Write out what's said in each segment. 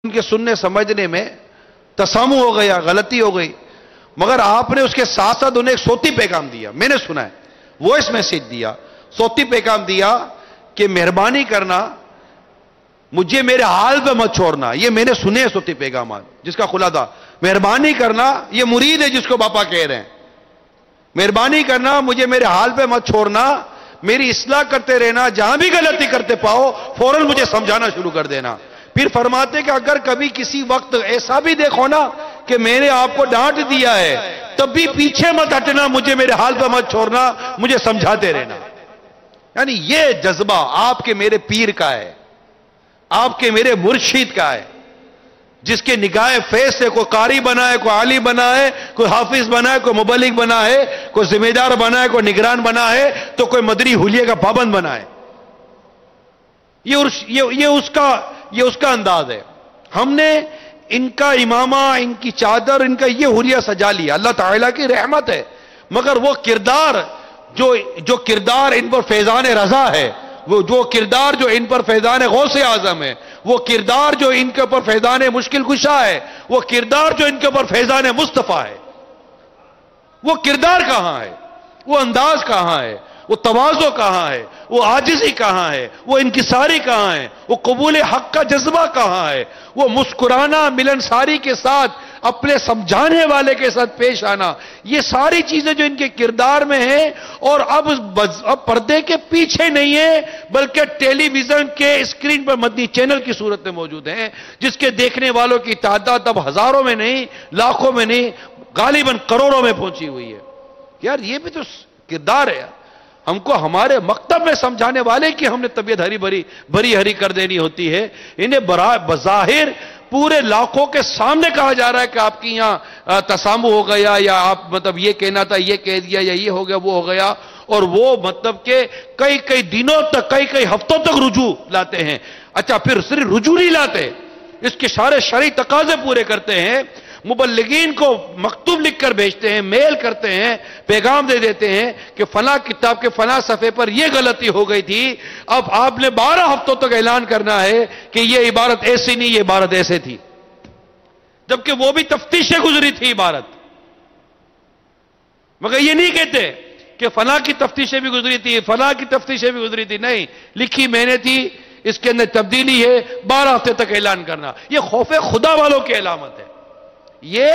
ان کے سننے سمجھنے میں تسامح ہو گیا، غلطی ہو گئی، مگر آپ نے اس کے ساتھ ساتھ انہیں ایک صوتی پیغام دیا. میں نے سنا ہے، وائس میسج دیا، صوتی پیغام دیا کہ مہربانی کرنا مجھے میرے حال پہ مت چھوڑنا. یہ میں نے سنے ہیں صوتی پیغامات، جس کا خلاصہ مہربانی کرنا، یہ مرید ہے جس کو باپا کہہ رہے ہیں، مہربانی کرنا مجھے میرے حال پہ مت چھوڑنا، میری اصلاح کرتے رہنا، جہاں بھی غلطی کرتے پاؤ فوراً مجھے سمجھانا شروع کر دینا. پھر فرماتے کہ اگر کبھی کسی وقت ایسا بھی دیکھو نا کہ میں نے آپ کو ڈانٹ دیا ہے، تب بھی پیچھے مت ہٹنا، مجھے میرے حال پہ مت چھوڑنا، مجھے سمجھاتے رہنا. یعنی یہ جذبہ آپ کے میرے پیر کا ہے، آپ کے میرے مرشد کا ہے، جس کے نگاہ فیض سے کوئی قاری بنا ہے، کوئی عالی بنا ہے، کوئی حافظ بنا ہے، کوئی مبلغ بنا ہے، کوئی ذمہ دار بنا ہے، کوئی نگران بنا ہے، تو کوئی مدری حلیے کا پابند بنا ہے. یہ اس کا انداز ہے. ہم نے ان کا امامہ، ان کی چادر، ان کا یہ حلیہ سجا لیا، اللہ تعالیٰ کی رحمت ہے. مگر وہ کردار جو کردار ان پر فیضان رضا ہے، وہ جو کردار جو ان پر فیضان غوث اعظم ہے، وہ کردار جو ان کے اوپر فیضان مشکل کشا ہے، وہ کردار جو ان کے اوپر فیضان مصطفیٰ ہے، وہ کردار کہاں ہے؟ وہ انداز کہاں ہے؟ وہ تواضع کہاں ہے؟ وہ عاجزی کہاں ہے؟ وہ انکساری کہاں ہے؟ وہ قبول حق کا جذبہ کہاں ہے؟ وہ مسکرانا، ملنساری کے ساتھ اپنے سمجھانے والے کے ساتھ پیش آنا، یہ ساری چیزیں جو ان کے کردار میں ہیں، اور اب پردے کے پیچھے نہیں ہیں بلکہ ٹیلی ویژن کے اسکرین پر مدنی چینل کی صورت میں موجود ہیں، جس کے دیکھنے والوں کی تعداد اب ہزاروں میں نہیں، لاکھوں میں نہیں، غالباً کروڑوں میں پہنچی ہوئی ہے. یار یہ بھی تو کردار ہے. ہم کو ہمارے مکتب میں سمجھانے والے کی ہم نے طبیعت بری ہری کر دینی ہوتی ہے. انہیں بظاہر پورے لاکھوں کے سامنے کہا جا رہا ہے کہ آپ کی یہاں تسامح ہو گیا، یا آپ مطلب یہ کہنا تھا یہ کہہ دیا، یا یہ ہو گیا وہ ہو گیا، اور وہ مطلب کہ کئی دنوں تک، کئی ہفتوں تک رجوع لاتے ہیں. اچھا پھر صرف رجوع نہیں لاتے، اس کے سارے شرعی تقاضے پورے کرتے ہیں، مبلغین کو مکتوب لکھ کر بھیجتے ہیں، میل کرتے ہیں، پیغام دے دیتے ہیں کہ فلاں کتاب کے فلاں صفحے پر یہ غلطی ہو گئی تھی، اب آپ نے 12 ہفتوں تک اعلان کرنا ہے کہ یہ عبارت ایسی نہیں، یہ عبارت ایسے تھی، جبکہ وہ بھی تفتیش سے گزری تھی عبارت. مگر یہ نہیں کہتے کہ فلاں کی تفتیشیں بھی گزری تھی، فلاں کی تفتیشیں بھی گزری تھی، نہیں، لکھی میں نے تھی، اس کے اندر تبدیلی ہے، 12 ہفتے تک اعلان کرنا. یہ خوف خدا والوں کی علامت ہے، یہ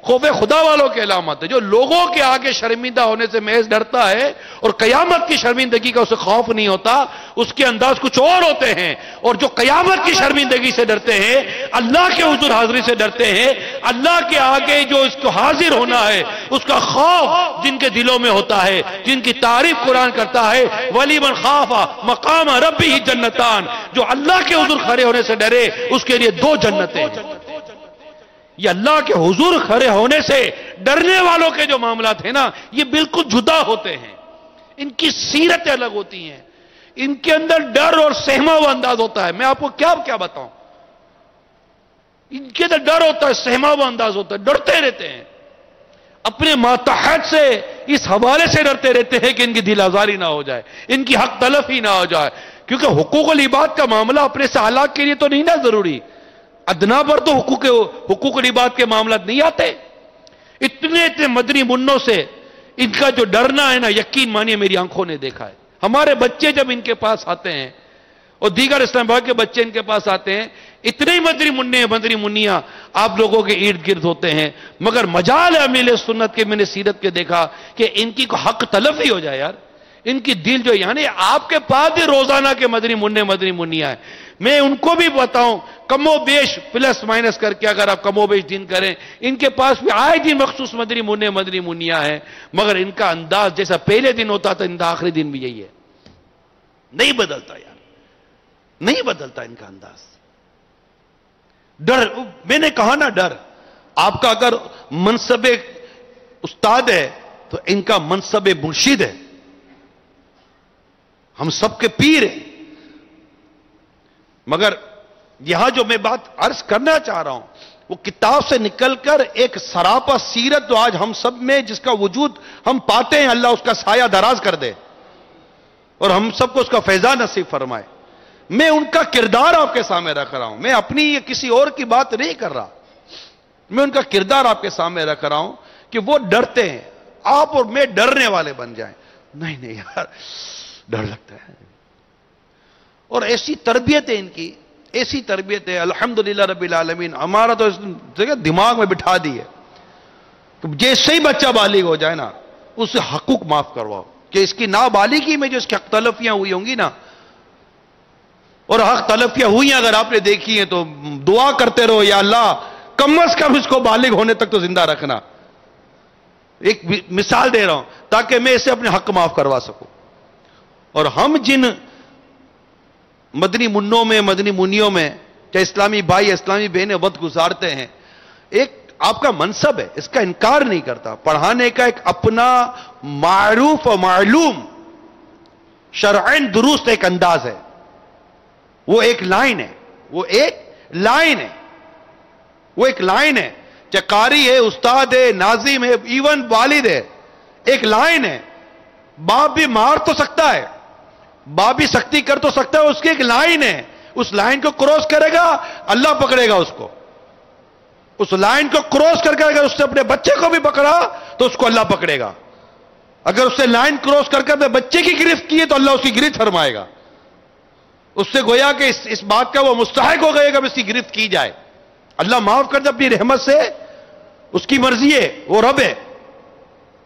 خوف خدا والوں کی علامت ہے. جو لوگوں کے آگے شرمندہ ہونے سے محض ڈرتا ہے اور قیامت کی شرمندگی کا اسے خوف نہیں ہوتا، اس کے انداز کچھ اور ہوتے ہیں. اور جو قیامت کی شرمندگی سے ڈرتے ہیں، اللہ کے حضور حاضری سے ڈرتے ہیں، اللہ کے آگے جو اس کو حاضر ہونا ہے اس کا خوف جن کے دلوں میں ہوتا ہے، جن کی تعریف قرآن کرتا ہے، ولی من خاف مقام ربہ جنتان، جو اللہ کے حضور کھڑے ہونے سے ڈرے اس کے لیے 2 جنتیں ہیں. یہ اللہ کے حضور کھڑے ہونے سے ڈرنے والوں کے جو معاملات ہیں نا، یہ بالکل جدا ہوتے ہیں. ان کی سیرتیں الگ ہوتی ہیں، ان کے اندر ڈر اور سہما ہوا انداز ہوتا ہے. میں آپ کو کیا بتاؤں، ان کے اندر ڈر ہوتا ہے، سہما ہوا انداز ہوتا ہے، ڈرتے رہتے ہیں اپنے ماتحت سے، اس حوالے سے ڈرتے رہتے ہیں کہ ان کی دل آزاری نہ ہو جائے، ان کی حق تلفی نہ ہو جائے. کیونکہ حقوق العباد کا معاملہ اپنے سے ہلاک کے لیے تو نہیں نا ضروری، ادنا پر تو حقوق العباد کے معاملات نہیں آتے. اتنے مدنی منوں سے ان کا جو ڈرنا ہے نا، یقین مانیے میری آنکھوں نے دیکھا ہے. ہمارے بچے جب ان کے پاس آتے ہیں اور دیگر اسلام آباد کے بچے ان کے پاس آتے ہیں، اتنے ہی مدنی منیاں آپ لوگوں کے ارد گرد ہوتے ہیں، مگر مجال امیل سنت کے میں نے سیرت کے دیکھا کہ ان کی حق تلفی ہو جائے. یار ان کی دل جو، یعنی آپ کے پاس بھی روزانہ کے مدنی منیاں ہیں. میں ان کو بھی بتاؤں کم و بیش پلس مائنس کر کے، اگر آپ کم و بیش دن کریں، ان کے پاس بھی آئے دن مخصوص مدنی منیاں ہیں، مگر ان کا انداز جیسا پہلے دن ہوتا تھا، ان کا آخری دن بھی یہی ہے، نہیں بدلتا. یار نہیں بدلتا ان کا انداز. ڈر، میں نے کہا نا، ڈر. آپ کا اگر منصب استاد ہے تو ان کا منصب مرشد ہے. ہم سب کے پیر ہیں. مگر یہاں جو میں بات عرض کرنا چاہ رہا ہوں، وہ کتاب سے نکل کر ایک سراپا سیرت جو آج ہم سب میں جس کا وجود ہم پاتے ہیں، اللہ اس کا سایہ دراز کر دے اور ہم سب کو اس کا فیضان نصیب فرمائے. میں ان کا کردار آپ کے سامنے رکھ رہا ہوں، میں اپنی یا کسی اور کی بات نہیں کر رہا، میں ان کا کردار آپ کے سامنے رکھ رہا ہوں کہ وہ ڈرتے ہیں، آپ اور میں ڈرنے والے بن جائیں۔ نہیں نہیں یار، ڈر لگتا ہے۔ اور ایسی تربیت ہے ان کی، ایسی تربیت ہے الحمدللہ رب العالمین، ہمارا تو اس جگہ دماغ میں بٹھا دی ہے کہ جیسے ہی بچہ بالغ ہو جائے نا، اسے حقوق معاف کرواؤ، کہ اس کی نابالغی میں جو اس کی حق تلفیاں ہوئی ہوں گی نا، اور حق تلفیاں ہوئی ہیں اگر آپ نے دیکھی ہیں تو دعا کرتے رہو، یا اللہ کم از کم اس کو بالغ ہونے تک تو زندہ رکھنا۔ ایک مثال دے رہا ہوں تاکہ میں اسے اپنے حق معاف کروا سکوں۔ اور ہم جن مدنی منوں میں، مدنی منیوں میں، چاہے اسلامی بھائی اسلامی بہنیں وقت گزارتے ہیں، ایک آپ کا منصب ہے، اس کا انکار نہیں کرتا، پڑھانے کا ایک اپنا معروف و معلوم شرعین درست ایک انداز ہے، وہ ایک لائن ہے، وہ ایک لائن ہے، وہ ایک لائن ہے، چاہے قاری ہے، استاد ہے، ناظم ہے، ایون والد ہے، ایک لائن ہے۔ باپ بھی مار تو سکتا ہے، باپ بھی سختی کر تو سکتا ہے، اس کی ایک لائن ہے، اس لائن کو کراس کرے گا اللہ پکڑے گا اس کو، اس لائن کو کراس کر کے اگر اس نے اپنے بچے کو بھی پکڑا تو اس کو اللہ پکڑے گا، اگر اس نے لائن کراس کر کے اپنے بچے کی گرفت کی ہے تو اللہ اس کی گرفت فرمائے گا، اس سے گویا کہ اس بات کا وہ مستحق ہو گئے گا اس کی گرفت کی جائے۔ اللہ معاف کر دے اپنی رحمت سے، اس کی مرضی ہے، وہ رب ہے،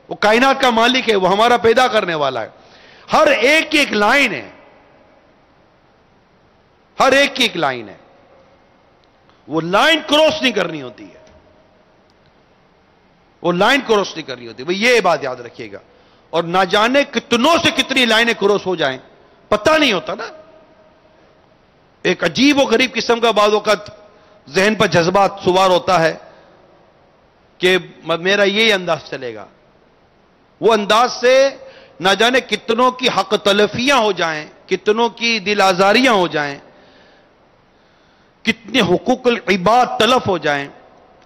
وہ کائنات کا مالک ہے، وہ ہمارا پیدا کرنے والا ہے۔ ہر ایک کی ایک لائن ہے، ہر ایک کی ایک لائن ہے، وہ لائن کراس نہیں کرنی ہوتی ہے، وہ لائن کراس نہیں کرنی ہوتی، وہ یہ بات یاد رکھیے گا۔ اور نہ جانے کتنوں سے کتنی لائنیں کراس ہو جائیں، پتہ نہیں ہوتا نا، ایک عجیب و غریب قسم کا بعض وقت ذہن پر جذبات سوار ہوتا ہے کہ میرا یہ انداز چلے گا، وہ انداز سے نہ جانے کتنوں کی حق تلفیاں ہو جائیں، کتنوں کی دل آزاریاں ہو جائیں، کتنے حقوق العباد تلف ہو جائیں،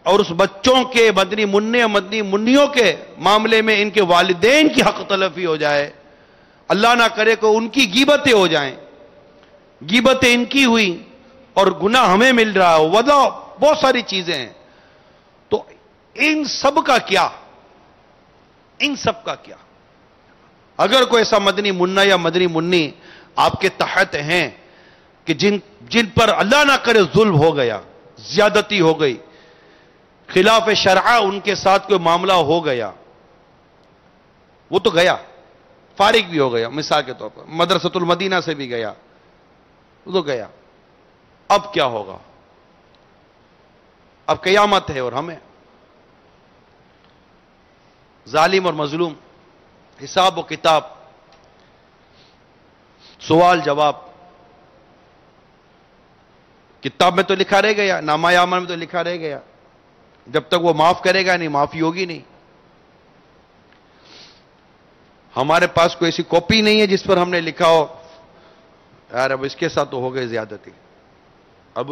اور اس بچوں کے مدنی منع مدنی منیوں کے معاملے میں ان کے والدین کی حق تلفی ہو جائے، اللہ نہ کرے کہ ان کی غیبتیں ہو جائیں، غیبتیں ان کی ہوئی اور گناہ ہمیں مل رہا ہو، وجہ بہت ساری چیزیں ہیں۔ تو ان سب کا کیا، ان سب کا کیا؟ اگر کوئی ایسا مدنی منہ یا مدنی منی آپ کے تحت ہیں کہ جن پر اللہ نہ کرے ظلم ہو گیا، زیادتی ہو گئی، خلاف شرع ان کے ساتھ کوئی معاملہ ہو گیا، وہ تو گیا، فارغ بھی ہو گیا، مثال کے طور پر مدرسۃ المدینہ سے بھی گیا، وہ تو گیا، اب کیا ہوگا؟ اب قیامت ہے اور ہمیں ظالم اور مظلوم، حساب و کتاب، سوال جواب، کتاب میں تو لکھا رہ گیا، نامہ اعمال میں تو لکھا رہ گیا، جب تک وہ معاف کرے گا نہیں معافی ہوگی نہیں۔ ہمارے پاس کوئی ایسی کاپی نہیں ہے جس پر ہم نے لکھا ہو یار اب اس کے ساتھ تو ہو گئے زیادتی، اب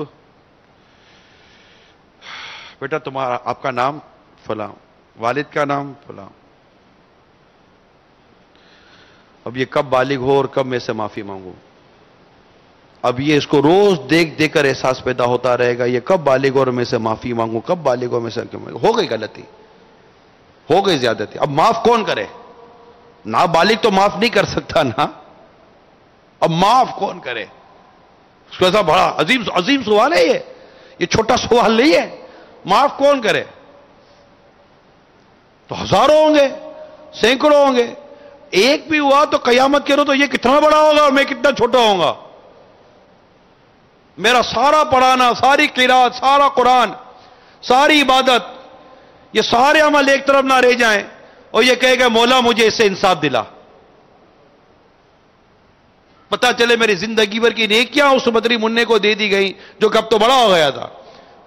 بیٹا تمہارا آپ کا نام فلاں، والد کا نام فلاں، اب یہ کب بالغ ہو اور کب میں سے معافی مانگوں؟ اب یہ اس کو روز دیکھ دیکھ کر احساس پیدا ہوتا رہے گا، یہ کب بالغ ہو اور میں سے معافی مانگوں، کب بالغ ہو میں سے کیوں ہو گئی غلطی، ہو گئی زیادتی، اب معاف کون کرے؟ نابالغ تو معاف نہیں کر سکتا نا، اب معاف کون کرے؟ اس کو ایسا بڑا عظیم سوال ہے، یہ چھوٹا سوال نہیں ہے، معاف کون کرے؟ تو ہزاروں ہوں گے، سینکڑوں ہوں گے، ایک بھی ہوا تو قیامت کے روز تو یہ کتنا بڑا ہوگا اور میں کتنا چھوٹا ہوں گا۔ میرا سارا پڑھانا، ساری قرات، سارا قرآن، ساری عبادت، یہ سارے عمل ایک طرف نہ رہ جائیں اور یہ کہے گا مولا مجھے اس سے انصاف دلا، پتا چلے میری زندگی بھر کی نیکیاں اس مدنی منع کو دے دی گئی جو کب تو بڑا ہو گیا تھا،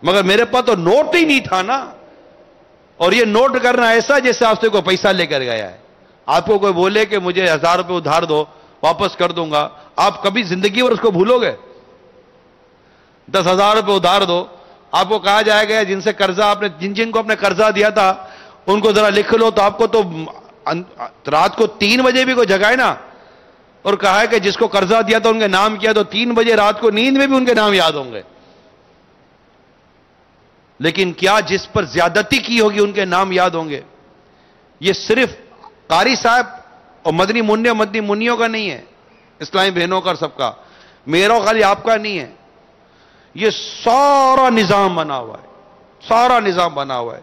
مگر میرے پاس تو نوٹ ہی نہیں تھا نا۔ اور یہ نوٹ کرنا ایسا جیسے آپ سے کوئی پیسہ لے کر گیا ہے، آپ کو کوئی بولے کہ مجھے 1000 روپے ادھار دو واپس کر دوں گا، آپ کبھی زندگی بھر اس کو بھولو گے؟ 10,000 روپے ادھار دو، آپ کو کہا جائے گا جن سے قرضہ آپ نے جن کو اپنے قرضہ دیا تھا ان کو ذرا لکھ لو، تو آپ کو تو رات کو 3 بجے بھی کوئی جگائے نا اور کہا ہے کہ جس کو قرضہ دیا تو ان کے نام کیا تو 3 بجے رات کو نیند میں بھی ان کے نام یاد ہوں گے. لیکن کیا جس پر زیادتی کی ہوگی ان کے نام یاد ہوں گے؟ یہ صرف قاری صاحب اور مدنی منع اور مدنی منیوں کا نہیں ہے، اسلامی بہنوں کا سب کا، میرا خالی آپ کا نہیں ہے. یہ سارا نظام بنا ہوا ہے، سارا نظام بنا ہوا ہے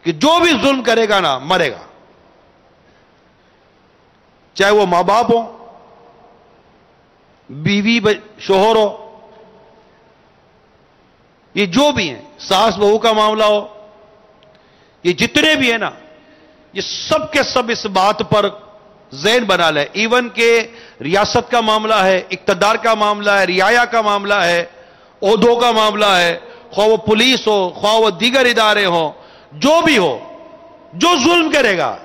کہ جو بھی ظلم کرے گا نا مرے گا، چاہے وہ ماں باپ ہو، بیوی شوہر ہو، یہ جو بھی ہیں، ساس بہو کا معاملہ ہو، یہ جتنے بھی ہیں نا، یہ سب کے سب اس بات پر ذہن بنا لے. ایون کہ ریاست کا معاملہ ہے، اقتدار کا معاملہ ہے، رعایا کا معاملہ ہے، عہدوں کا معاملہ ہے، خواہ وہ پولیس ہو، خواہ وہ دیگر ادارے ہوں، جو بھی ہو، جو ظلم کرے گا،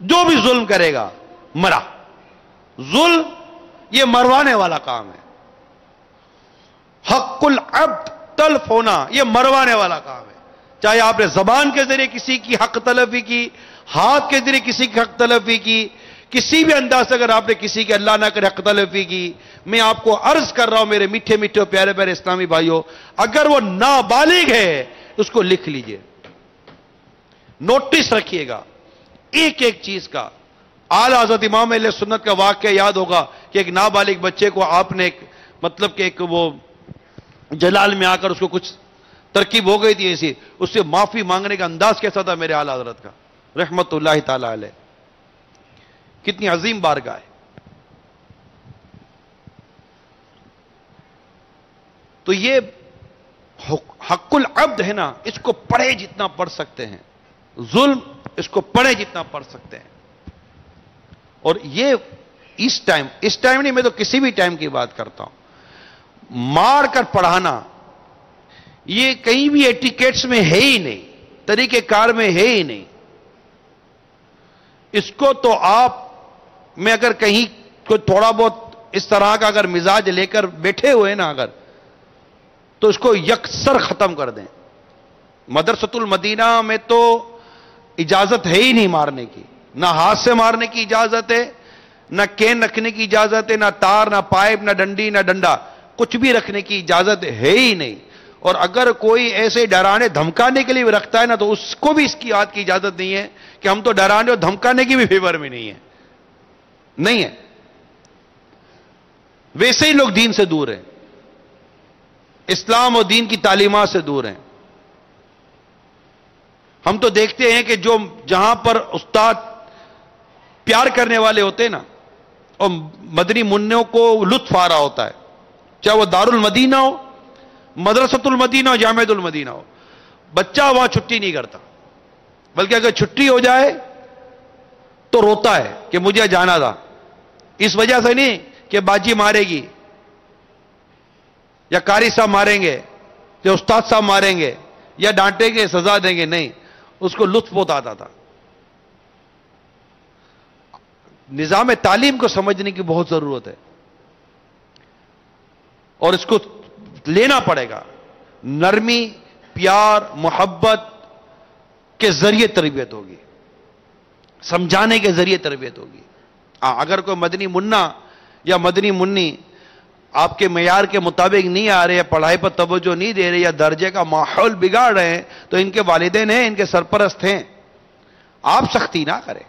جو بھی ظلم کرے گا مرا. ظلم یہ مروانے والا کام ہے. حق العبد تلف ہونا یہ مروانے والا کام ہے. چاہے آپ نے زبان کے ذریعے کسی کی حق تلفی کی، ہاتھ کے ذریعے کسی کی حق تلفی کی، کسی بھی انداز سے اگر آپ نے کسی کی اللہ نہ کرے حق تلفی کی، میں آپ کو عرض کر رہا ہوں میرے میٹھے میٹھے پیارے پیارے اسلامی بھائیوں، اگر وہ نابالغ ہے اس کو لکھ لیجئے، نوٹس رکھیے گا ایک ایک چیز کا. اعلیٰ حضرت امام اہل سنت کا واقعہ یاد ہوگا کہ ایک نابالغ بچے کو آپ نے مطلب کہ ایک وہ جلال میں آ کر اس کو کچھ ترکیب ہو گئی تھی ایسی، اس سے معافی مانگنے کا انداز کیسا تھا میرے اعلیٰ حضرت کا رحمت اللہ تعالی علیہ. کتنی عظیم بارگاہ ہے. تو یہ حق العبد ہے نا، اس کو پڑھے جتنا پڑھ سکتے ہیں، ظلم اس کو پڑھے جتنا پڑھ سکتے ہیں. اور یہ اس ٹائم نہیں، میں تو کسی بھی ٹائم کی بات کرتا ہوں، مار کر پڑھانا یہ کہیں بھی ایٹیکیٹس میں ہے ہی نہیں، طریقہ کار میں ہے ہی نہیں. اس کو تو آپ میں اگر کہیں کوئی تھوڑا بہت اس طرح کا اگر مزاج لے کر بیٹھے ہوئے نا اگر، تو اس کو یکسر ختم کر دیں. مدرسۃ المدینہ میں تو اجازت ہے ہی نہیں مارنے کی، نہ ہاتھ سے مارنے کی اجازت ہے، نہ کین رکھنے کی اجازت ہے، نہ تار، نہ پائپ، نہ ڈنڈی، نہ ڈنڈا، کچھ بھی رکھنے کی اجازت ہے ہی نہیں. اور اگر کوئی ایسے ڈرانے دھمکانے کے لیے بھی رکھتا ہے نا تو اس کو بھی اس کی بات کی اجازت نہیں ہے کہ ہم تو ڈرانے اور دھمکانے کی بھی فیور میں نہیں ہے، نہیں ہے. ویسے ہی لوگ دین سے دور ہیں، اسلام اور دین کی تعلیمات سے دور ہیں. ہم تو دیکھتے ہیں کہ جو جہاں پر استاد پیار کرنے والے ہوتے ہیں نا، اور مدنی منوں کو لطف آ رہا ہوتا ہے، چاہے وہ دار المدینہ ہو، مدرسۃ المدینہ ہو، جامعۃ المدینہ ہو، بچہ وہاں چھٹی نہیں کرتا، بلکہ اگر چھٹی ہو جائے تو روتا ہے کہ مجھے جانا تھا. اس وجہ سے نہیں کہ باجی مارے گی یا قاری صاحب ماریں گے یا استاد صاحب ماریں گے یا ڈانٹیں گے سزا دیں گے، نہیں، اس کو لطف بہت آتا تھا. نظام تعلیم کو سمجھنے کی بہت ضرورت ہے اور اس کو لینا پڑے گا. نرمی، پیار، محبت کے ذریعے تربیت ہوگی، سمجھانے کے ذریعے تربیت ہوگی. اگر کوئی مدنی منا یا مدنی منی آپ کے معیار کے مطابق نہیں آ رہے، یا پڑھائی پر توجہ نہیں دے رہے، یا درجے کا ماحول بگاڑ رہے ہیں، تو ان کے والدین ہیں، ان کے سرپرست ہیں، آپ سختی نہ کریں.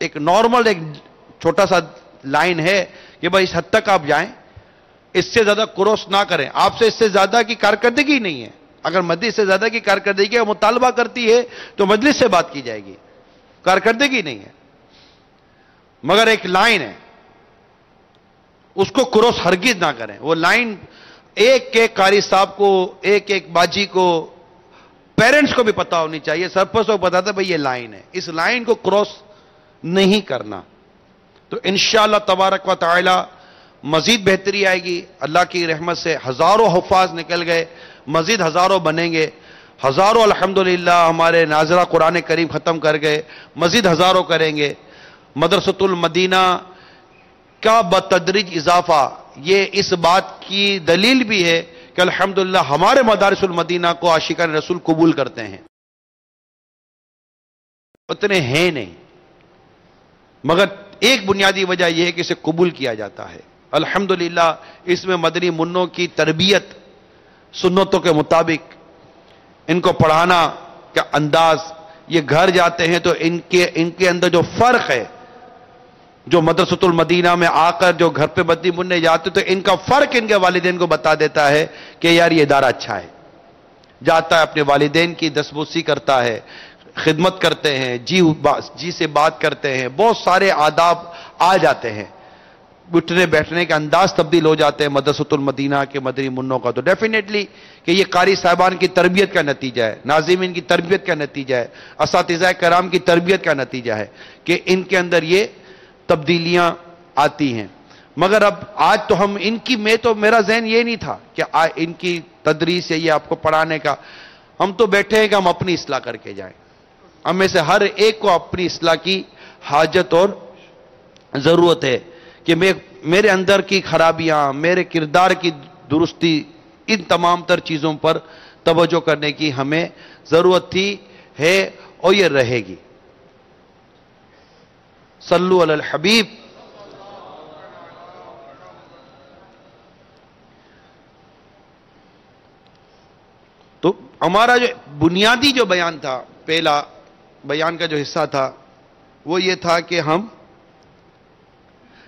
ایک نارمل ایک چھوٹا سا لائن ہے کہ بھائی اس حد تک آپ جائیں، اس سے زیادہ کروس نہ کریں. آپ سے اس سے زیادہ کی کارکردگی نہیں ہے. اگر مجلس سے زیادہ کی کارکردگی کا مطالبہ کرتی ہے تو مجلس سے بات کی جائے گی، کارکردگی نہیں ہے. مگر ایک لائن ہے، اس کو کروس ہرگز نہ کریں. وہ لائن ایک ایک قاری صاحب کو، ایک ایک باجی کو، پیرنٹس کو بھی پتا ہونی چاہیے، سرپرست کو پتا تھا بھئی یہ لائن ہے، اس لائن کو کراس نہیں کرنا. تو انشاءاللہ تبارک و تعالی مزید بہتری آئے گی. اللہ کی رحمت سے ہزاروں حفاظ نکل گئے، مزید ہزاروں بنیں گے، ہزاروں الحمدللہ ہمارے ناظرہ قرآن کریم ختم کر گئے، مزید ہزاروں کریں گے. مدرسۃ المدینہ کا بتدریج اضافہ یہ اس بات کی دلیل بھی ہے کہ الحمدللہ ہمارے مدارس المدینہ کو عاشقان رسول قبول کرتے ہیں. اتنے ہیں نہیں، مگر ایک بنیادی وجہ یہ ہے کہ اسے قبول کیا جاتا ہے. الحمدللہ اس میں مدنی منوں کی تربیت سنتوں کے مطابق، ان کو پڑھانا کا انداز، یہ گھر جاتے ہیں تو ان کے اندر جو فرق ہے، جو مدرسۃ المدینہ میں آ کر جو گھر پہ مدنی منع جاتے تو ان کا فرق ان کے والدین کو بتا دیتا ہے کہ یار یہ ادارہ اچھا ہے. جاتا ہے اپنے والدین کی دستبوسی کرتا ہے، خدمت کرتے ہیں، جی سے بات کرتے ہیں، بہت سارے آداب آ جاتے ہیں، اٹھنے بیٹھنے کا انداز تبدیل ہو جاتے ہیں مدرسۃ المدینہ کے مدنی منوں کا. تو ڈیفینیٹلی کہ یہ قاری صاحبان کی تربیت کا نتیجہ ہے، ناظمین کی تربیت کا نتیجہ ہے، اساتذہ کرام کی تربیت کا نتیجہ ہے کہ ان کے اندر یہ تبدیلیاں آتی ہیں. مگر اب آج تو ہم ان کی میرا ذہن یہ نہیں تھا کہ ان کی تدریس ہے یہ آپ کو پڑھانے کا. ہم تو بیٹھے ہیں کہ ہم اپنی اصلاح کر کے جائیں. ہم میں سے ہر ایک کو اپنی اصلاح کی حاجت اور ضرورت ہے کہ میرے اندر کی خرابیاں، میرے کردار کی درستی، ان تمام تر چیزوں پر توجہ کرنے کی ہمیں ضرورت تھی، ہے اور یہ رہے گی. صلو علی الحبیب. تو ہمارا جو بنیادی جو بیان تھا، پہلا بیان کا جو حصہ تھا وہ یہ تھا کہ ہم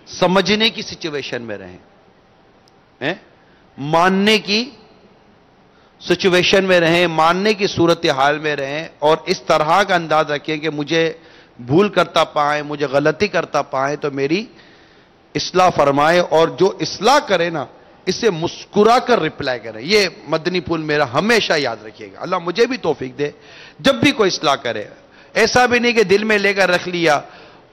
سمجھنے کی سچویشن میں رہیں، ماننے کی سچویشن میں رہیں، ماننے کی صورتحال میں رہیں، اور اس طرح کا انداز رکھیں کہ مجھے بھول کرتا پائیں، مجھے غلطی کرتا پائیں تو میری اصلاح فرمائے، اور جو اصلاح کرے نا اسے مسکرا کر رپلائی کرے. یہ مدنی پھول میرا ہمیشہ یاد رکھیے گا. اللہ مجھے بھی توفیق دے جب بھی کوئی اصلاح کرے، ایسا بھی نہیں کہ دل میں لے کر رکھ لیا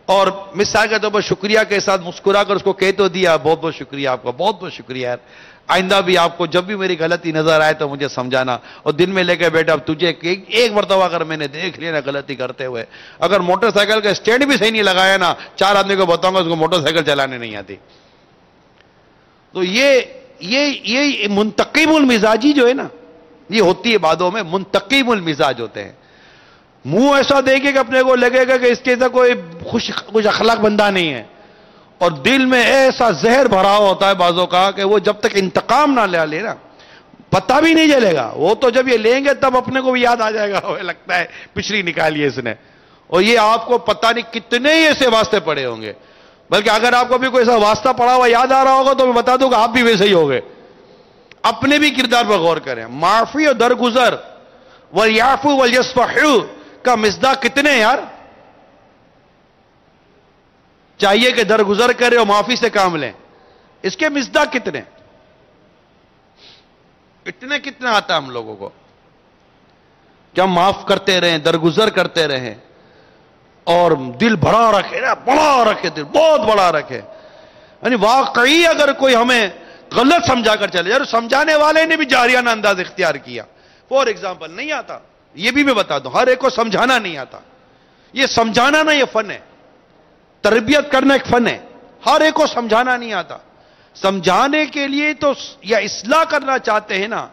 اور مثال کے طور پر شکریہ کے ساتھ مسکرا کر اس کو کہہ تو دیا بہت بہت شکریہ آپ کا، بہت بہت شکریہ یار، آئندہ بھی آپ کو جب بھی میری غلطی نظر آئے تو مجھے سمجھانا، اور دل میں لے کے بیٹا اب تجھے ایک مرتبہ اگر میں نے دیکھ لیا نا غلطی کرتے ہوئے، اگر موٹر سائیکل کا اسٹینڈ بھی صحیح نہیں لگایا نا، 4 آدمی کو بتاؤں گا اس کو موٹر سائیکل چلانے نہیں آتی. تو یہ منتقم المزاجی جو ہے نا، یہ ہوتی ہے بعدوں میں منتقم المزاج ہوتے ہیں. منہ ایسا دیکھے کہ اپنے کو لگے گا کہ اس کے اندر کوئی خوش اخلاق بندہ نہیں ہے، اور دل میں ایسا زہر بھرا ہوتا ہے بعضوں کا کہ وہ جب تک انتقام نہ لے نا پتہ بھی نہیں چلے گا. وہ تو جب یہ لیں گے تب اپنے کو بھی یاد آ جائے گا، وہ لگتا ہے پچھلی نکالی ہے اس نے. اور یہ آپ کو پتہ نہیں کتنے ہی ایسے واسطے پڑے ہوں گے، بلکہ اگر آپ کو بھی کوئی ایسا واسطہ پڑا ہوا یاد آ رہا ہوگا تو میں بتا دوں گا آپ بھی ویسے ہی ہوگے. اپنے بھی کردار پر غور کریں. معافی اور درگزر وَلْيَعْفُوا وَلْيَصْفَحُوا کا مصداق کتنے ہیں یار؟ چاہیے کہ درگزر کرے اور معافی سے کام لیں. اس کے مصداق کتنے؟ کتنے آتا ہے ہم لوگوں کو کہ ہم معاف کرتے رہیں، درگزر کرتے رہیں، اور دل بڑا رکھے نا، بڑا رکھے، دل بہت بڑا رکھے. یعنی واقعی اگر کوئی ہمیں غلط سمجھا کر چلے، یار سمجھانے والے نے بھی جاریانہ انداز اختیار کیا، فور ایگزامپل نہیں آتا، یہ بھی میں بتا دوں، ہر ایک کو سمجھانا نہیں آتا. یہ سمجھانا نا، یہ فن ہے، تربیت کرنا ایک فن ہے. ہر ایک کو سمجھانا نہیں آتا. سمجھانے کے لیے تو یا اصلاح کرنا چاہتے ہیں نا،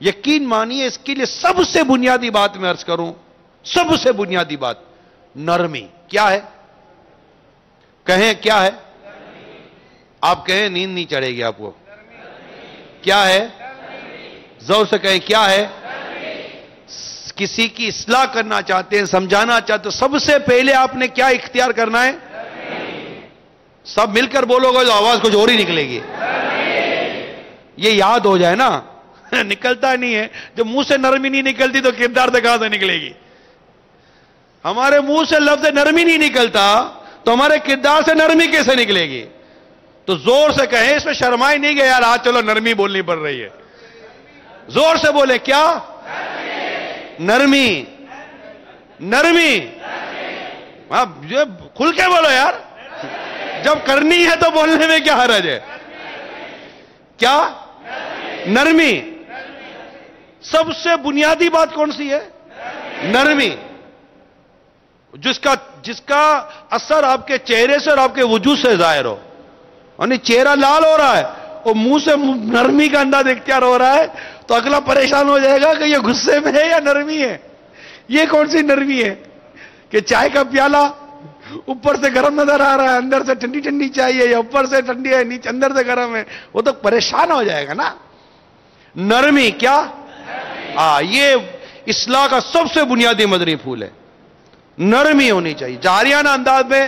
یقین مانیے اس کے لیے سب سے بنیادی بات میں عرض کروں، سب سے بنیادی بات نرمی. کیا ہے؟ کہیں کیا ہے؟ آپ کہیں نیند نہیں چڑھے گی آپ کو. کیا ہے؟ زور سے کہیں کیا ہے؟ کسی کی اصلاح کرنا چاہتے ہیں، سمجھانا چاہتے ہیں، سب سے پہلے آپ نے کیا اختیار کرنا ہے؟ سب مل کر بولو گے تو آواز کچھ اور ہی نکلے گی. یہ یاد ہو جائے نا، نکلتا نہیں ہے. جب منہ سے نرمی نہیں نکلتی تو کردار سے کہاں سے نکلے گی؟ ہمارے منہ سے لفظ نرمی نہیں نکلتا تو ہمارے کردار سے نرمی کیسے نکلے گی؟ تو زور سے کہیں، اس میں شرمائے نہیں گئے یار، آج چلو نرمی بولنی پڑ رہی ہے. زور سے بولے کیا؟ نرمی. نرمی. کھل کے بولو یار، جب کرنی ہے تو بولنے میں کیا حرج ہے؟ کیا؟ نرمی. سب سے بنیادی بات کون سی ہے؟ نرمی. جس کا اثر آپ کے چہرے سے اور آپ کے وجود سے ظاہر ہو. یعنی چہرہ لال ہو رہا ہے اور منہ سے نرمی کا انداز اختیار ہو رہا ہے تو اگلا پریشان ہو جائے گا کہ یہ غصے میں ہے یا نرمی ہے. یہ کون سی نرمی ہے کہ چائے کا پیالہ اوپر سے گرم نظر آ رہا ہے، اندر سے ٹھنڈی ٹھنڈی چاہیے، یا اوپر سے ٹھنڈی ہے نیچے اندر سے گرم ہے، وہ تو پریشان ہو جائے گا نا۔ نرمی کیا؟ یہ اصلاح کا سب سے بنیادی مدنی پھول ہے، نرمی ہونی چاہیے، جاریانہ انداز میں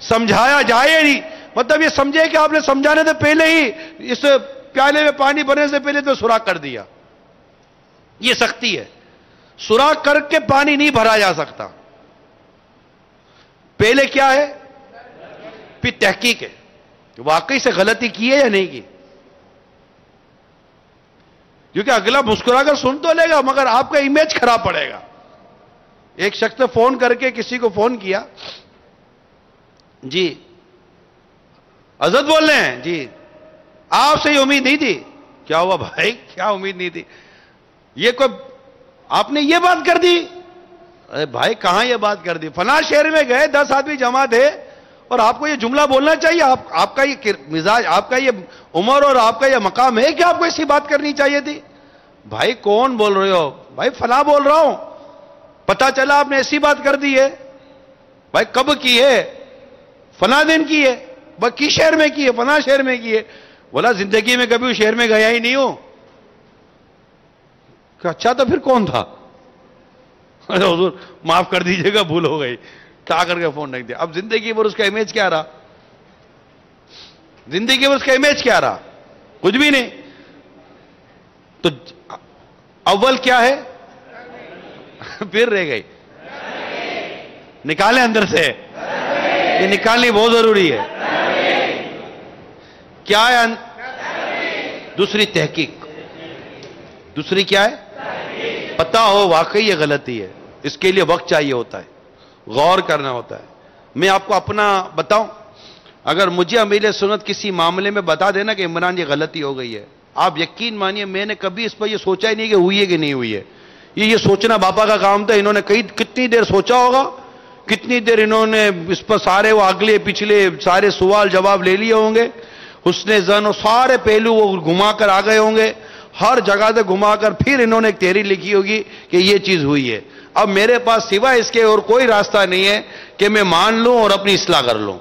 سمجھایا جائے نہیں، مطلب یہ سمجھے کہ آپ نے سمجھانے سے پہلے ہی اس پیالے میں پانی بھرنے سے پہلے تو سوراخ کر دیا، یہ سختی ہے۔ سوراخ کر کے پانی نہیں بھرا جا سکتا، پہلے کیا ہے؟ پھر تحقیق ہے کہ واقعی سے غلطی کی ہے یا نہیں کی، کیونکہ اگلا مسکرا کر سن تو لے گا مگر آپ کا امیج خراب پڑے گا۔ ایک شخص نے فون کر کے کسی کو فون کیا، جی عزت بول رہے ہیں، جی آپ سے یہ امید نہیں تھی۔ کیا ہوا بھائی؟ کیا امید نہیں تھی؟ یہ کوئی آپ نے یہ بات کر دی؟ ارے بھائی کہاں یہ بات کر دی؟ فلاں شہر میں گئے 10 آدمی جمع تھے اور آپ کو یہ جملہ بولنا چاہیے، آپ کا یہ مزاج، آپ کا یہ عمر اور آپ کا یہ مقام ہے کہ آپ کو ایسی بات کرنی چاہیے تھی؟ بھائی کون بول رہے ہو؟ بھائی فلاں بول رہا ہوں، پتا چلا آپ نے ایسی بات کر دی ہے۔ بھائی کب کی ہے؟ فلاں دن کی ہے۔ بھائی کس شہر میں کی ہے؟ فلاں شہر میں کی ہے۔ بولا زندگی میں کبھی اس شہر میں گیا ہی نہیں ہوں۔ کہ اچھا تو پھر کون تھا؟ ارے حضور معاف کر دیجئے گا، بھول ہو گئی، کیا کر کے فون رکھ دیا۔ اب زندگی پر اس کا امیج کیا رہا؟ زندگی پر اس کا امیج کیا رہا؟ کچھ بھی نہیں۔ تو اول کیا ہے؟ پھر رہ گئی، نکالیں اندر سے، یہ نکالنی بہت ضروری ہے۔ کیا ہے؟ دوسری تحقیق، دوسری کیا ہے؟ پتا ہو واقعی یہ غلطی ہے، اس کے لیے وقت چاہیے ہوتا ہے، غور کرنا ہوتا ہے۔ میں آپ کو اپنا بتاؤں، اگر مجھے امیر سنت کسی معاملے میں بتا دینا کہ عمران یہ غلطی ہو گئی ہے، آپ یقین مانیے میں نے کبھی اس پر یہ سوچا ہی نہیں کہ ہوئی ہے کہ نہیں ہوئی ہے۔ یہ سوچنا باپا کا کام تھا، انہوں نے کتنی دیر سوچا ہوگا، کتنی دیر انہوں نے اس پر سارے وہ اگلے پچھلے سارے سوال جواب لے لیے ہوں گے، حسن ظن و سارے پہلو وہ گھما کر آ گئے ہوں گے، ہر جگہ سے گھما کر پھر انہوں نے ایک تحریر لکھی ہوگی کہ یہ چیز ہوئی ہے۔ اب میرے پاس سوائے اس کے اور کوئی راستہ نہیں ہے کہ میں مان لوں اور اپنی اصلاح کر لوں۔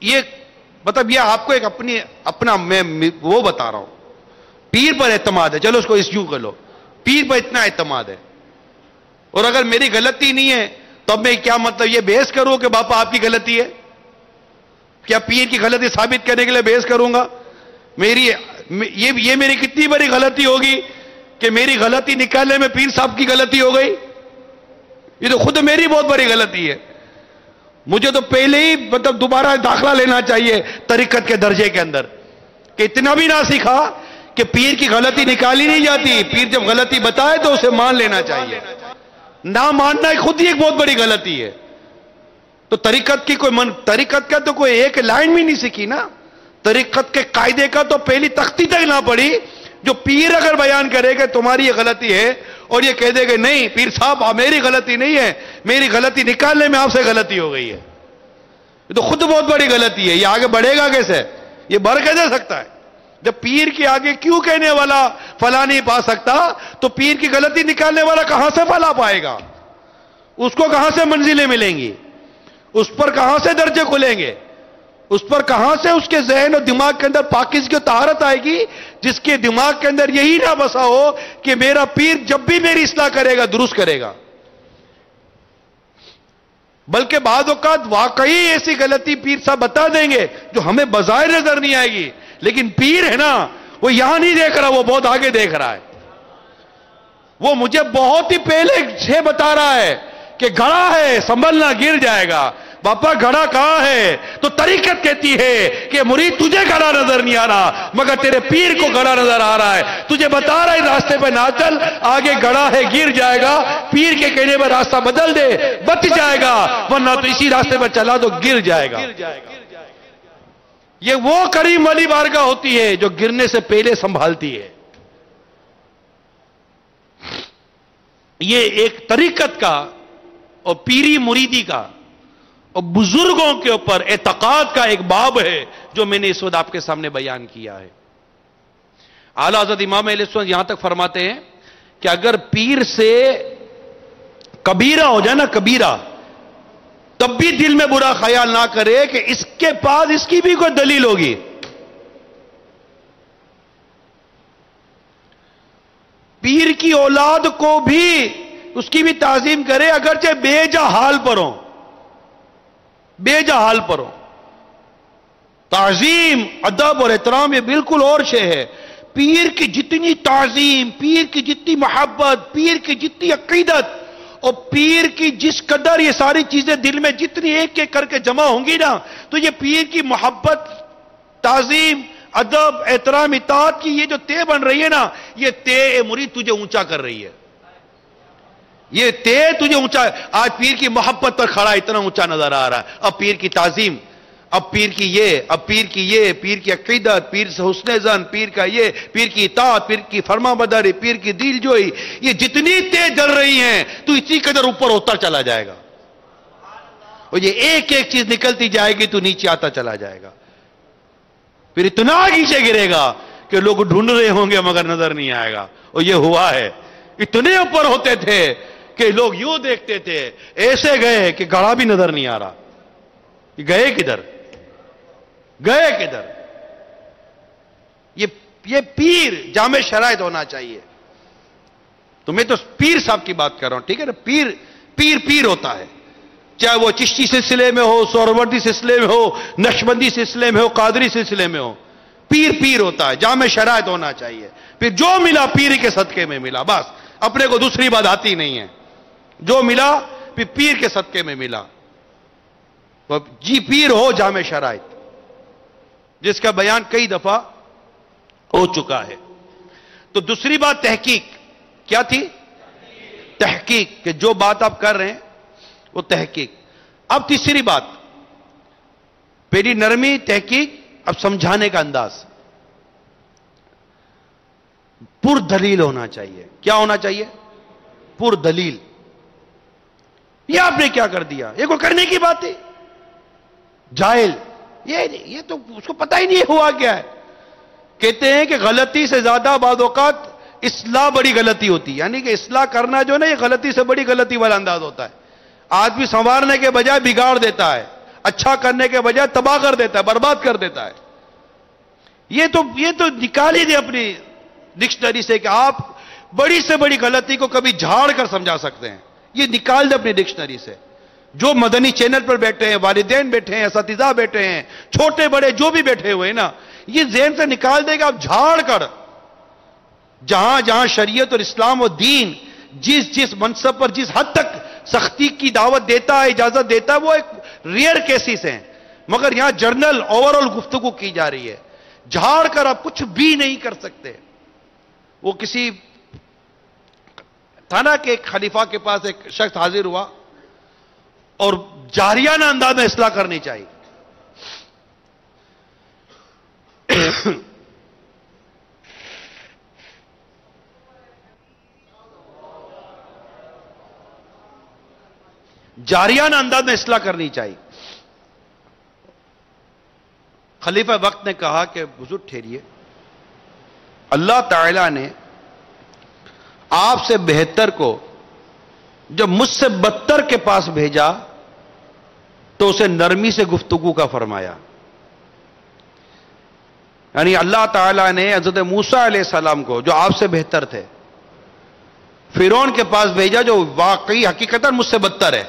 یہ مطلب یہ آپ کو ایک اپنا میں وہ بتا رہا ہوں، پیر پر اعتماد ہے، چلو اس کو یوں کر لو، پیر پر اتنا اعتماد ہے، اور اگر میری غلطی نہیں ہے تو اب میں کیا مطلب یہ بحث کروں کہ باپا آپ کی غلطی ہے؟ کیا پیر کی غلطی ثابت کرنے کے لیے بحث کروں گا؟ یہ میری کتنی بڑی غلطی ہوگی کہ میری غلطی نکالنے میں پیر صاحب کی غلطی ہو گئی؟ یہ تو خود میری بہت بڑی غلطی ہے۔ مجھے تو پہلے ہی مطلب دوبارہ داخلہ لینا چاہیے طریقت کے درجے کے اندر، کہ اتنا بھی نہ سیکھا کہ پیر کی غلطی نکالی نہیں جاتی، پیر جب غلطی بتائے تو اسے مان لینا چاہیے، نہ ماننا خود ہی ایک بہت بڑی غلطی ہے۔ تو طریقت کا تو کوئی ایک لائن بھی نہیں سیکھی نا، طریقت کے قاعدے کا تو پہلی تختی تک نہ پڑھی۔ جو پیر اگر بیان کرے کہ تمہاری یہ غلطی ہے اور یہ کہہ دے کہ نہیں پیر صاحب میری غلطی نہیں ہے، میری غلطی نکالنے میں آپ سے غلطی ہو گئی ہے، یہ تو خود بہت بڑی غلطی ہے۔ یہ آگے بڑھے گا کیسے؟ یہ بڑھ کیسے سکتا ہے؟ جب پیر کے آگے کیوں کہنے والا فلا نہیں پا سکتا تو پیر کی غلطی نکالنے والا کہاں سے فلا پائے گا؟ اس کو کہاں سے منزلیں ملیں گی؟ اس پر کہاں سے درجے کھلیں گے؟ اس پر کہاں سے اس کے ذہن اور دماغ کے اندر پاکیزگی و طہارت آئے گی جس کے دماغ کے اندر یہی نہ بسا ہو کہ میرا پیر جب بھی میری اصلاح کرے گا درست کرے گا؟ بلکہ بعض اوقات واقعی ایسی غلطی پیر صاحب بتا دیں گے جو ہمیں بظاہر نظر نہیں آئے گی، لیکن پیر ہے نا وہ یہاں نہیں دیکھ رہا، وہ بہت آگے دیکھ رہا ہے، وہ مجھے بہت ہی پہلے سے بتا رہا ہے کہ گھڑا ہے سنبھلنا گر جائے گا۔ باپا گھڑا کہاں ہے؟ تو طریقت کہتی ہے کہ مرید تجھے گھڑا نظر نہیں آ رہا مگر تیرے پیر کو گھڑا نظر آ رہا ہے، تجھے بتا رہا ہے راستے پہ نہ چل، آگے گھڑا ہے گر جائے گا، پیر کے کہنے پر راستہ بدل دے بچ جائے گا، ورنہ تو اسی راستے پر چلا تو گر جائے گا۔ یہ وہ کریم والی بارگاہ ہوتی ہے جو گرنے سے پہلے سنبھالتی ہے۔ یہ ایک طریقت کا اور پیری مریدی کا اور بزرگوں کے اوپر اعتقاد کا ایک باب ہے جو میں نے اس وقت آپ کے سامنے بیان کیا ہے۔ اعلیٰ حضرت امام اہل سنت یہاں تک فرماتے ہیں کہ اگر پیر سے کبیرہ ہو جائے نا، کبیرہ تب بھی دل میں برا خیال نہ کرے کہ اس کے پاس اس کی بھی کوئی دلیل ہوگی. پیر کی اولاد کو بھی اس کی بھی تعظیم کرے اگرچہ بے جا حال پر ہو. بے جا حال پر ہو. تعظیم، ادب اور احترام یہ بالکل اور شے ہے. پیر کی جتنی تعظیم، پیر کی جتنی محبت، پیر کی جتنی عقیدت اور پیر کی جس قدر یہ ساری چیزیں دل میں جتنی ایک ایک کر کے جمع ہوں گی نا، تو یہ پیر کی محبت، تعظیم، ادب، احترام، اطاعت کی یہ جو تے بن رہی ہے نا، یہ تے اے مرید تجھے اونچا کر رہی ہے. یہ تے تجھے اونچا. آج پیر کی محبت پر کھڑا اتنا اونچا نظر آ رہا ہے. اب پیر کی تعظیم، اب پیر کی یہ، اب پیر کی یہ، پیر کی عقیدت، پیر سے حسن زن، پیر کا یہ، پیر کی اطاعت، پیر کی فرما برداری، پیر کی دل جوئی، یہ جتنی تے جل رہی ہیں تو اسی قدر اوپر ہوتا چلا جائے گا. اور یہ ایک ایک چیز نکلتی جائے گی تو نیچے آتا چلا جائے گا. پھر اتنا نیچے گرے گا کہ لوگ ڈھونڈ رہے ہوں گے مگر نظر نہیں آئے گا. اور یہ ہوا ہے. اتنے اوپر ہوتے تھے کہ لوگ یوں دیکھتے تھے، ایسے گئے کہ گڑھا بھی نظر نہیں آ رہا. یہ گئے کدھر؟ گئے کدھر؟ یہ پیر جامع شرائط ہونا چاہیے. تو میں تو پیر صاحب کی بات کر رہا ہوں، ٹھیک ہے نا. پیر ہوتا ہے، چاہے وہ چشتی سلسلے میں ہو، سہروردی سلسلے میں ہو، نقشبندی سلسلے میں ہو، قادری سلسلے میں ہو. پیر ہوتا ہے، جامع شرائط ہونا چاہیے. پھر جو ملا پیر کے صدقے میں ملا، بس. اپنے کو دوسری بات آتی نہیں ہے. جو ملا پھر پیر کے صدقے میں ملا. جی پیر ہو جامع شرائط، جس کا بیان کئی دفعہ ہو چکا ہے. تو دوسری بات تحقیق. کیا تھی؟ تحقیق، کہ جو بات آپ کر رہے ہیں وہ تحقیق. اب تیسری بات، پہلی نرمی تحقیق، اب سمجھانے کا انداز. پر دلیل ہونا چاہیے. کیا ہونا چاہیے؟ پر دلیل. یہ آپ نے کیا کر دیا؟ یہ کوئی کرنے کی بات ہے؟ جاہل. یہ تو اس کو پتہ ہی نہیں ہوا کیا ہے. کہتے ہیں کہ غلطی سے زیادہ بعض اوقات اصلاح بڑی غلطی ہوتی ہے. یعنی کہ اصلاح کرنا جو ہے نا، یہ غلطی سے بڑی غلطی والا انداز ہوتا ہے. آدمی سنوارنے کے بجائے بگاڑ دیتا ہے، اچھا کرنے کے بجائے تباہ کر دیتا ہے، برباد کر دیتا ہے. یہ تو نکال ہی دے اپنی ڈکشنری سے کہ آپ بڑی سے بڑی غلطی کو کبھی جھاڑ کر سمجھا سکتے ہیں. یہ نکال دے اپنی ڈکشنری سے. جو مدنی چینل پر بیٹھے ہیں، والدین بیٹھے ہیں، اساتذہ بیٹھے ہیں، چھوٹے بڑے جو بھی بیٹھے ہوئے ہیں نا، یہ ذہن سے نکال دے گا. آپ جھاڑ کر جہاں جہاں شریعت اور اسلام و دین جس منصب پر جس حد تک سختی کی دعوت دیتا ہے، اجازت دیتا ہے، وہ ایک ریئر کیسز ہیں. مگر یہاں جرنل اوور آل گفتگو کی جا رہی ہے. جھاڑ کر آپ کچھ بھی نہیں کر سکتے. وہ کسی تھانہ کے ایک خلیفہ کے پاس ایک شخص حاضر ہوا اور جاریانہ انداز میں اصلاح کرنی چاہیے. جاریانہ انداز میں اصلاح کرنی چاہیے. خلیفہ وقت نے کہا کہ حضور ٹھہریے، اللہ تعالیٰ نے آپ سے بہتر کو جب مجھ سے بدتر کے پاس بھیجا تو اسے نرمی سے گفتگو کا فرمایا. یعنی اللہ تعالیٰ نے حضرت موسیٰ علیہ السلام کو، جو آپ سے بہتر تھے، فرعون کے پاس بھیجا جو واقعی حقیقتاً مجھ سے بدتر ہے.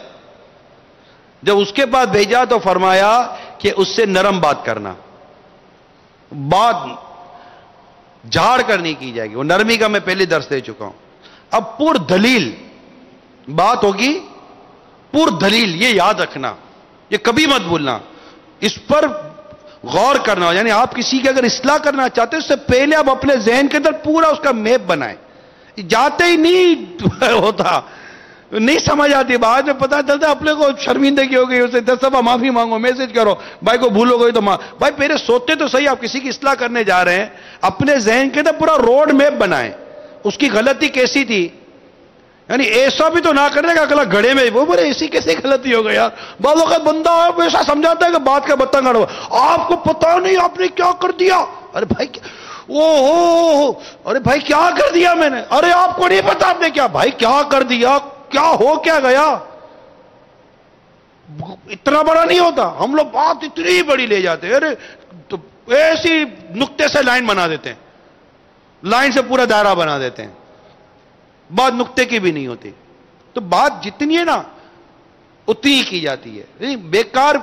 جب اس کے پاس بھیجا تو فرمایا کہ اس سے نرم بات کرنا، بات جھاڑ کر نہیں کی جائے گی. وہ نرمی کا میں پہلے درس دے چکا ہوں. اب پر دلیل بات ہوگی. پر دلیل، یہ یاد رکھنا، یہ کبھی مت بھولنا. اس پر غور کرنا. یعنی آپ کسی کی اگر اصلاح کرنا چاہتے ہیں اس سے پہلے آپ اپنے ذہن کے اندر پورا اس کا میپ بنائیں. جاتے ہی نہیں ہوتا، نہیں سمجھ آتی. بعد میں پتہ چلتا ہے اپنے کو شرمندگی ہو گئی، اسے 10 دفعہ معافی مانگو، میسج کرو، بھائی کو بھولو گئی تو بھائی پہلے سوچتے تو صحیح. آپ کسی کی اصلاح کرنے جا رہے ہیں، اپنے ذہن کے اندر پورا روڈ میپ بنائیں. اس کی غلطی کیسی تھی، یعنی ایسا بھی تو نہ کرنے کا اگلا گھڑے میں وہ بولے ایسی کیسے غلطی ہو گئی یار. بعض وقت بندہ ایسا سمجھاتا ہے کہ بات کا بتنگڑ ہوا، آپ کو پتا نہیں آپ نے کیا کر دیا. ارے بھائی ارے بھائی کیا کر دیا میں نے؟ ارے آپ کو نہیں پتا آپ نے کیا؟ بھائی کیا کر دیا؟ کیا ہو کیا گیا؟ اتنا بڑا نہیں ہوتا. ہم لوگ بات اتنی بڑی لے جاتے ہیں, ارے تو ایسی نقطے سے لائن بنا دیتے ہیں, لائن سے پورا دائرہ بنا دیتے ہیں, بات نقطے کی بھی نہیں ہوتی. تو بات جتنی ہے نا اتنی ہی کی جاتی ہے. بیکار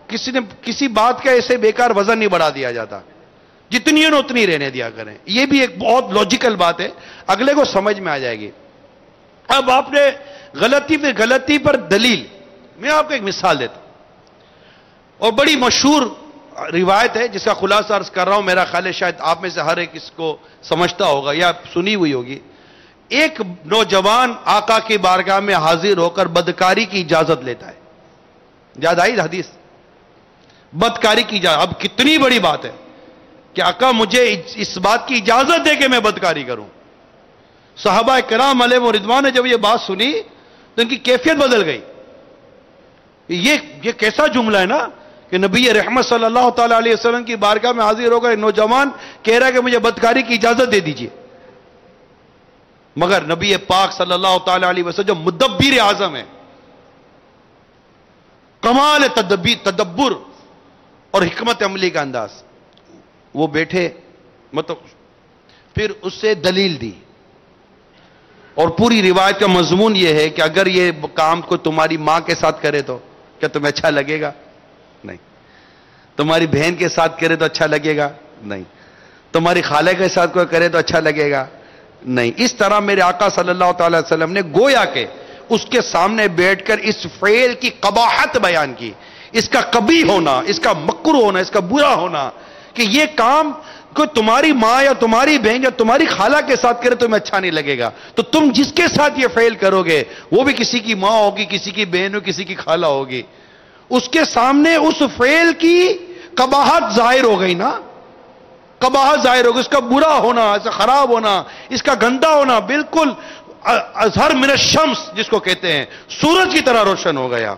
کسی بات کا ایسے بیکار وزن نہیں بڑھا دیا جاتا, جتنی ہے نا اتنی رہنے دیا کریں. یہ بھی ایک بہت لاجیکل بات ہے, اگلے کو سمجھ میں آ جائے گی. اب آپ نے غلطی پر دلیل, میں آپ کو ایک مثال دیتا ہوں, اور بڑی مشہور روایت ہے جس کا خلاصہ عرض کر رہا ہوں. میرا خیال ہے شاید آپ میں سے ہر ایک اس کو سمجھتا ہوگا یا سنی ہوئی ہوگی. ایک نوجوان آقا کی بارگاہ میں حاضر ہو کر بدکاری کی اجازت لیتا ہے. یاد آئی حدیث؟ بدکاری کی اجازت. اب کتنی بڑی بات ہے کہ آقا مجھے اس بات کی اجازت دے کہ میں بدکاری کروں. صحابہ کرام علیہم رضوان نے جب یہ بات سنی تو ان کی کیفیت بدل گئی. یہ کیسا جملہ ہے نا کہ نبی رحمت صلی اللہ تعالی علیہ وسلم کی بارگاہ میں حاضر ہو کر نوجوان کہہ رہا ہے کہ مجھے بدکاری کی اجازت دے دیجیے. مگر نبی پاک صلی اللہ تعالی علیہ وسلم جو مدبر اعظم ہے, کمال تدبر اور حکمت عملی کا انداز, وہ بیٹھے, مطلب پھر اس سے دلیل دی. اور پوری روایت کا مضمون یہ ہے کہ اگر یہ کام کو تمہاری ماں کے ساتھ کرے تو کیا تمہیں اچھا لگے گا؟ نہیں. تمہاری بہن کے ساتھ کرے تو اچھا لگے گا؟ نہیں. تمہاری خالہ کے ساتھ کوئی کرے تو اچھا لگے گا؟ نہیں. اس طرح میرے آقا صلی اللہ تعالی وسلم نے گویا کہ اس کے سامنے بیٹھ کر اس فعل کی قباحت بیان کی, اس کا قبیح ہونا, اس کا مکروہ ہونا, اس کا برا ہونا, کہ یہ کام کوئی تمہاری ماں یا تمہاری بہن یا تمہاری خالہ کے ساتھ کرے تو تمہیں اچھا نہیں لگے گا. تو تم جس کے ساتھ یہ فعل کرو گے وہ بھی کسی کی ماں ہوگی, کسی کی بہن ہوگی, کسی کی خالہ ہوگی. اس کے سامنے اس فعل کی قباحت ظاہر ہو گئی نا, قباحت ظاہر ہو گئی, اس کا برا ہونا, اس کا خراب ہونا, اس کا گندا ہونا بالکل اظہر من الشمس جس کو کہتے ہیں, سورج کی طرح روشن ہو گیا.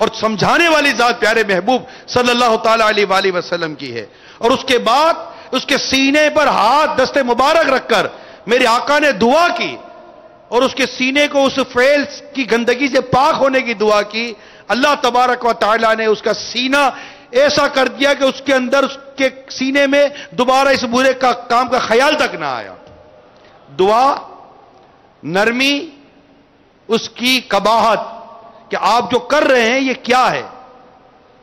اور سمجھانے والی ذات پیارے محبوب صلی اللہ تعالی علیہ وآلہ وسلم کی ہے. اور اس کے بعد اس کے سینے پر ہاتھ دست مبارک رکھ کر میرے آقا نے دعا کی, اور اس کے سینے کو اس فعل کی گندگی سے پاک ہونے کی دعا کی. اللہ تبارک و تعالی نے اس کا سینہ ایسا کر دیا کہ اس کے اندر, اس کے سینے میں دوبارہ اس برے کام کا خیال تک نہ آیا. دعا, نرمی, اس کی قباحت کہ آپ جو کر رہے ہیں یہ کیا ہے.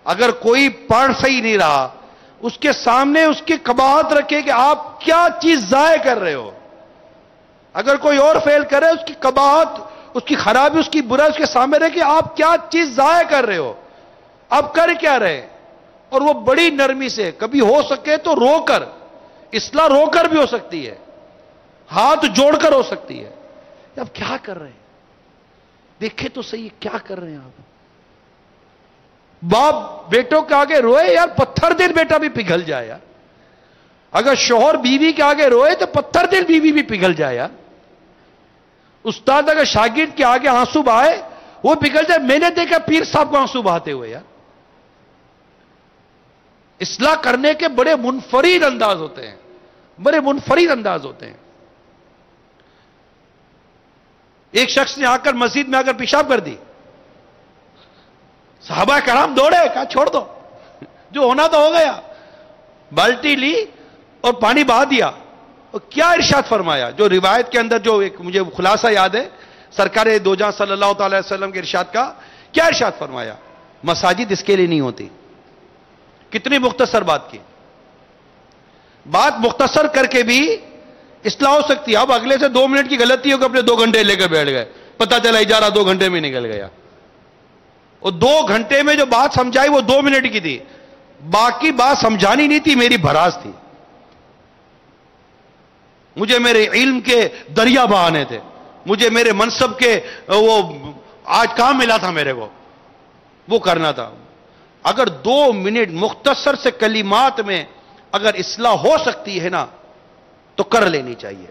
اگر کوئی پڑھ صحیح نہیں رہا اس کے سامنے اس کی قباحت رکھے کہ آپ کیا چیز ضائع کر رہے ہو. اگر کوئی اور فعل کرے اس کی قباحت, اس کی خرابی, اس کی برائی اس کے سامنے رکھے کہ آپ کیا چیز ضائع کر رہے ہو, آپ کر کیا رہے. اور وہ بڑی نرمی سے, کبھی ہو سکے تو رو کر, اصلاح رو کر بھی ہو سکتی ہے, ہاتھ جوڑ کر ہو سکتی ہے. اب کیا کر رہے ہیں, دیکھیں تو صحیح کیا کر رہے ہیں آپ. باپ بیٹوں کے آگے روئے, یار پتھر دل بیٹا بھی پگھل جائے یار. اگر شوہر بیوی کے آگے روئے تو پتھر دل بیوی بھی پگھل جائے یار. استاد اگر شاگرد کے آگے آنسو بہائے وہ پگھل جائے. میں نے دیکھا پیر صاحب کو آنسو بہاتے ہوئے یار. اصلاح کرنے کے بڑے منفرد انداز ہوتے ہیں, بڑے منفرد انداز ہوتے ہیں. ایک شخص نے آ کر مسجد میں آ کر پیشاب کر دی, صحابہ کرام دوڑے, کہا چھوڑ دو, جو ہونا تو ہو گیا. بالٹی لی اور پانی بہا دیا. اور کیا ارشاد فرمایا, جو روایت کے اندر جو ایک مجھے خلاصہ یاد ہے سرکار دو جہاں صلی اللہ تعالی وسلم کے ارشاد کا, کیا ارشاد فرمایا, مساجد اس کے لیے نہیں ہوتی. کتنی مختصر بات کی, بات مختصر کر کے بھی اصلاح ہو سکتی ہے. اب اگلے سے 2 منٹ کی غلطی ہو کہ اپنے 2 گھنٹے لے کر بیٹھ گئے, پتہ چلا اجارہ 2 گھنٹے میں نکل گیا. اور 2 گھنٹے میں جو بات سمجھائی وہ 2 منٹ کی تھی, باقی بات سمجھانی نہیں تھی, میری بھراس تھی. مجھے میرے علم کے دریا بہانے تھے, مجھے میرے منصب کے وہ آج کام ملا تھا میرے کو, وہ کرنا تھا. اگر 2 منٹ مختصر سے کلمات میں اگر اصلاح ہو سکتی ہے نا تو کر لینی چاہیے.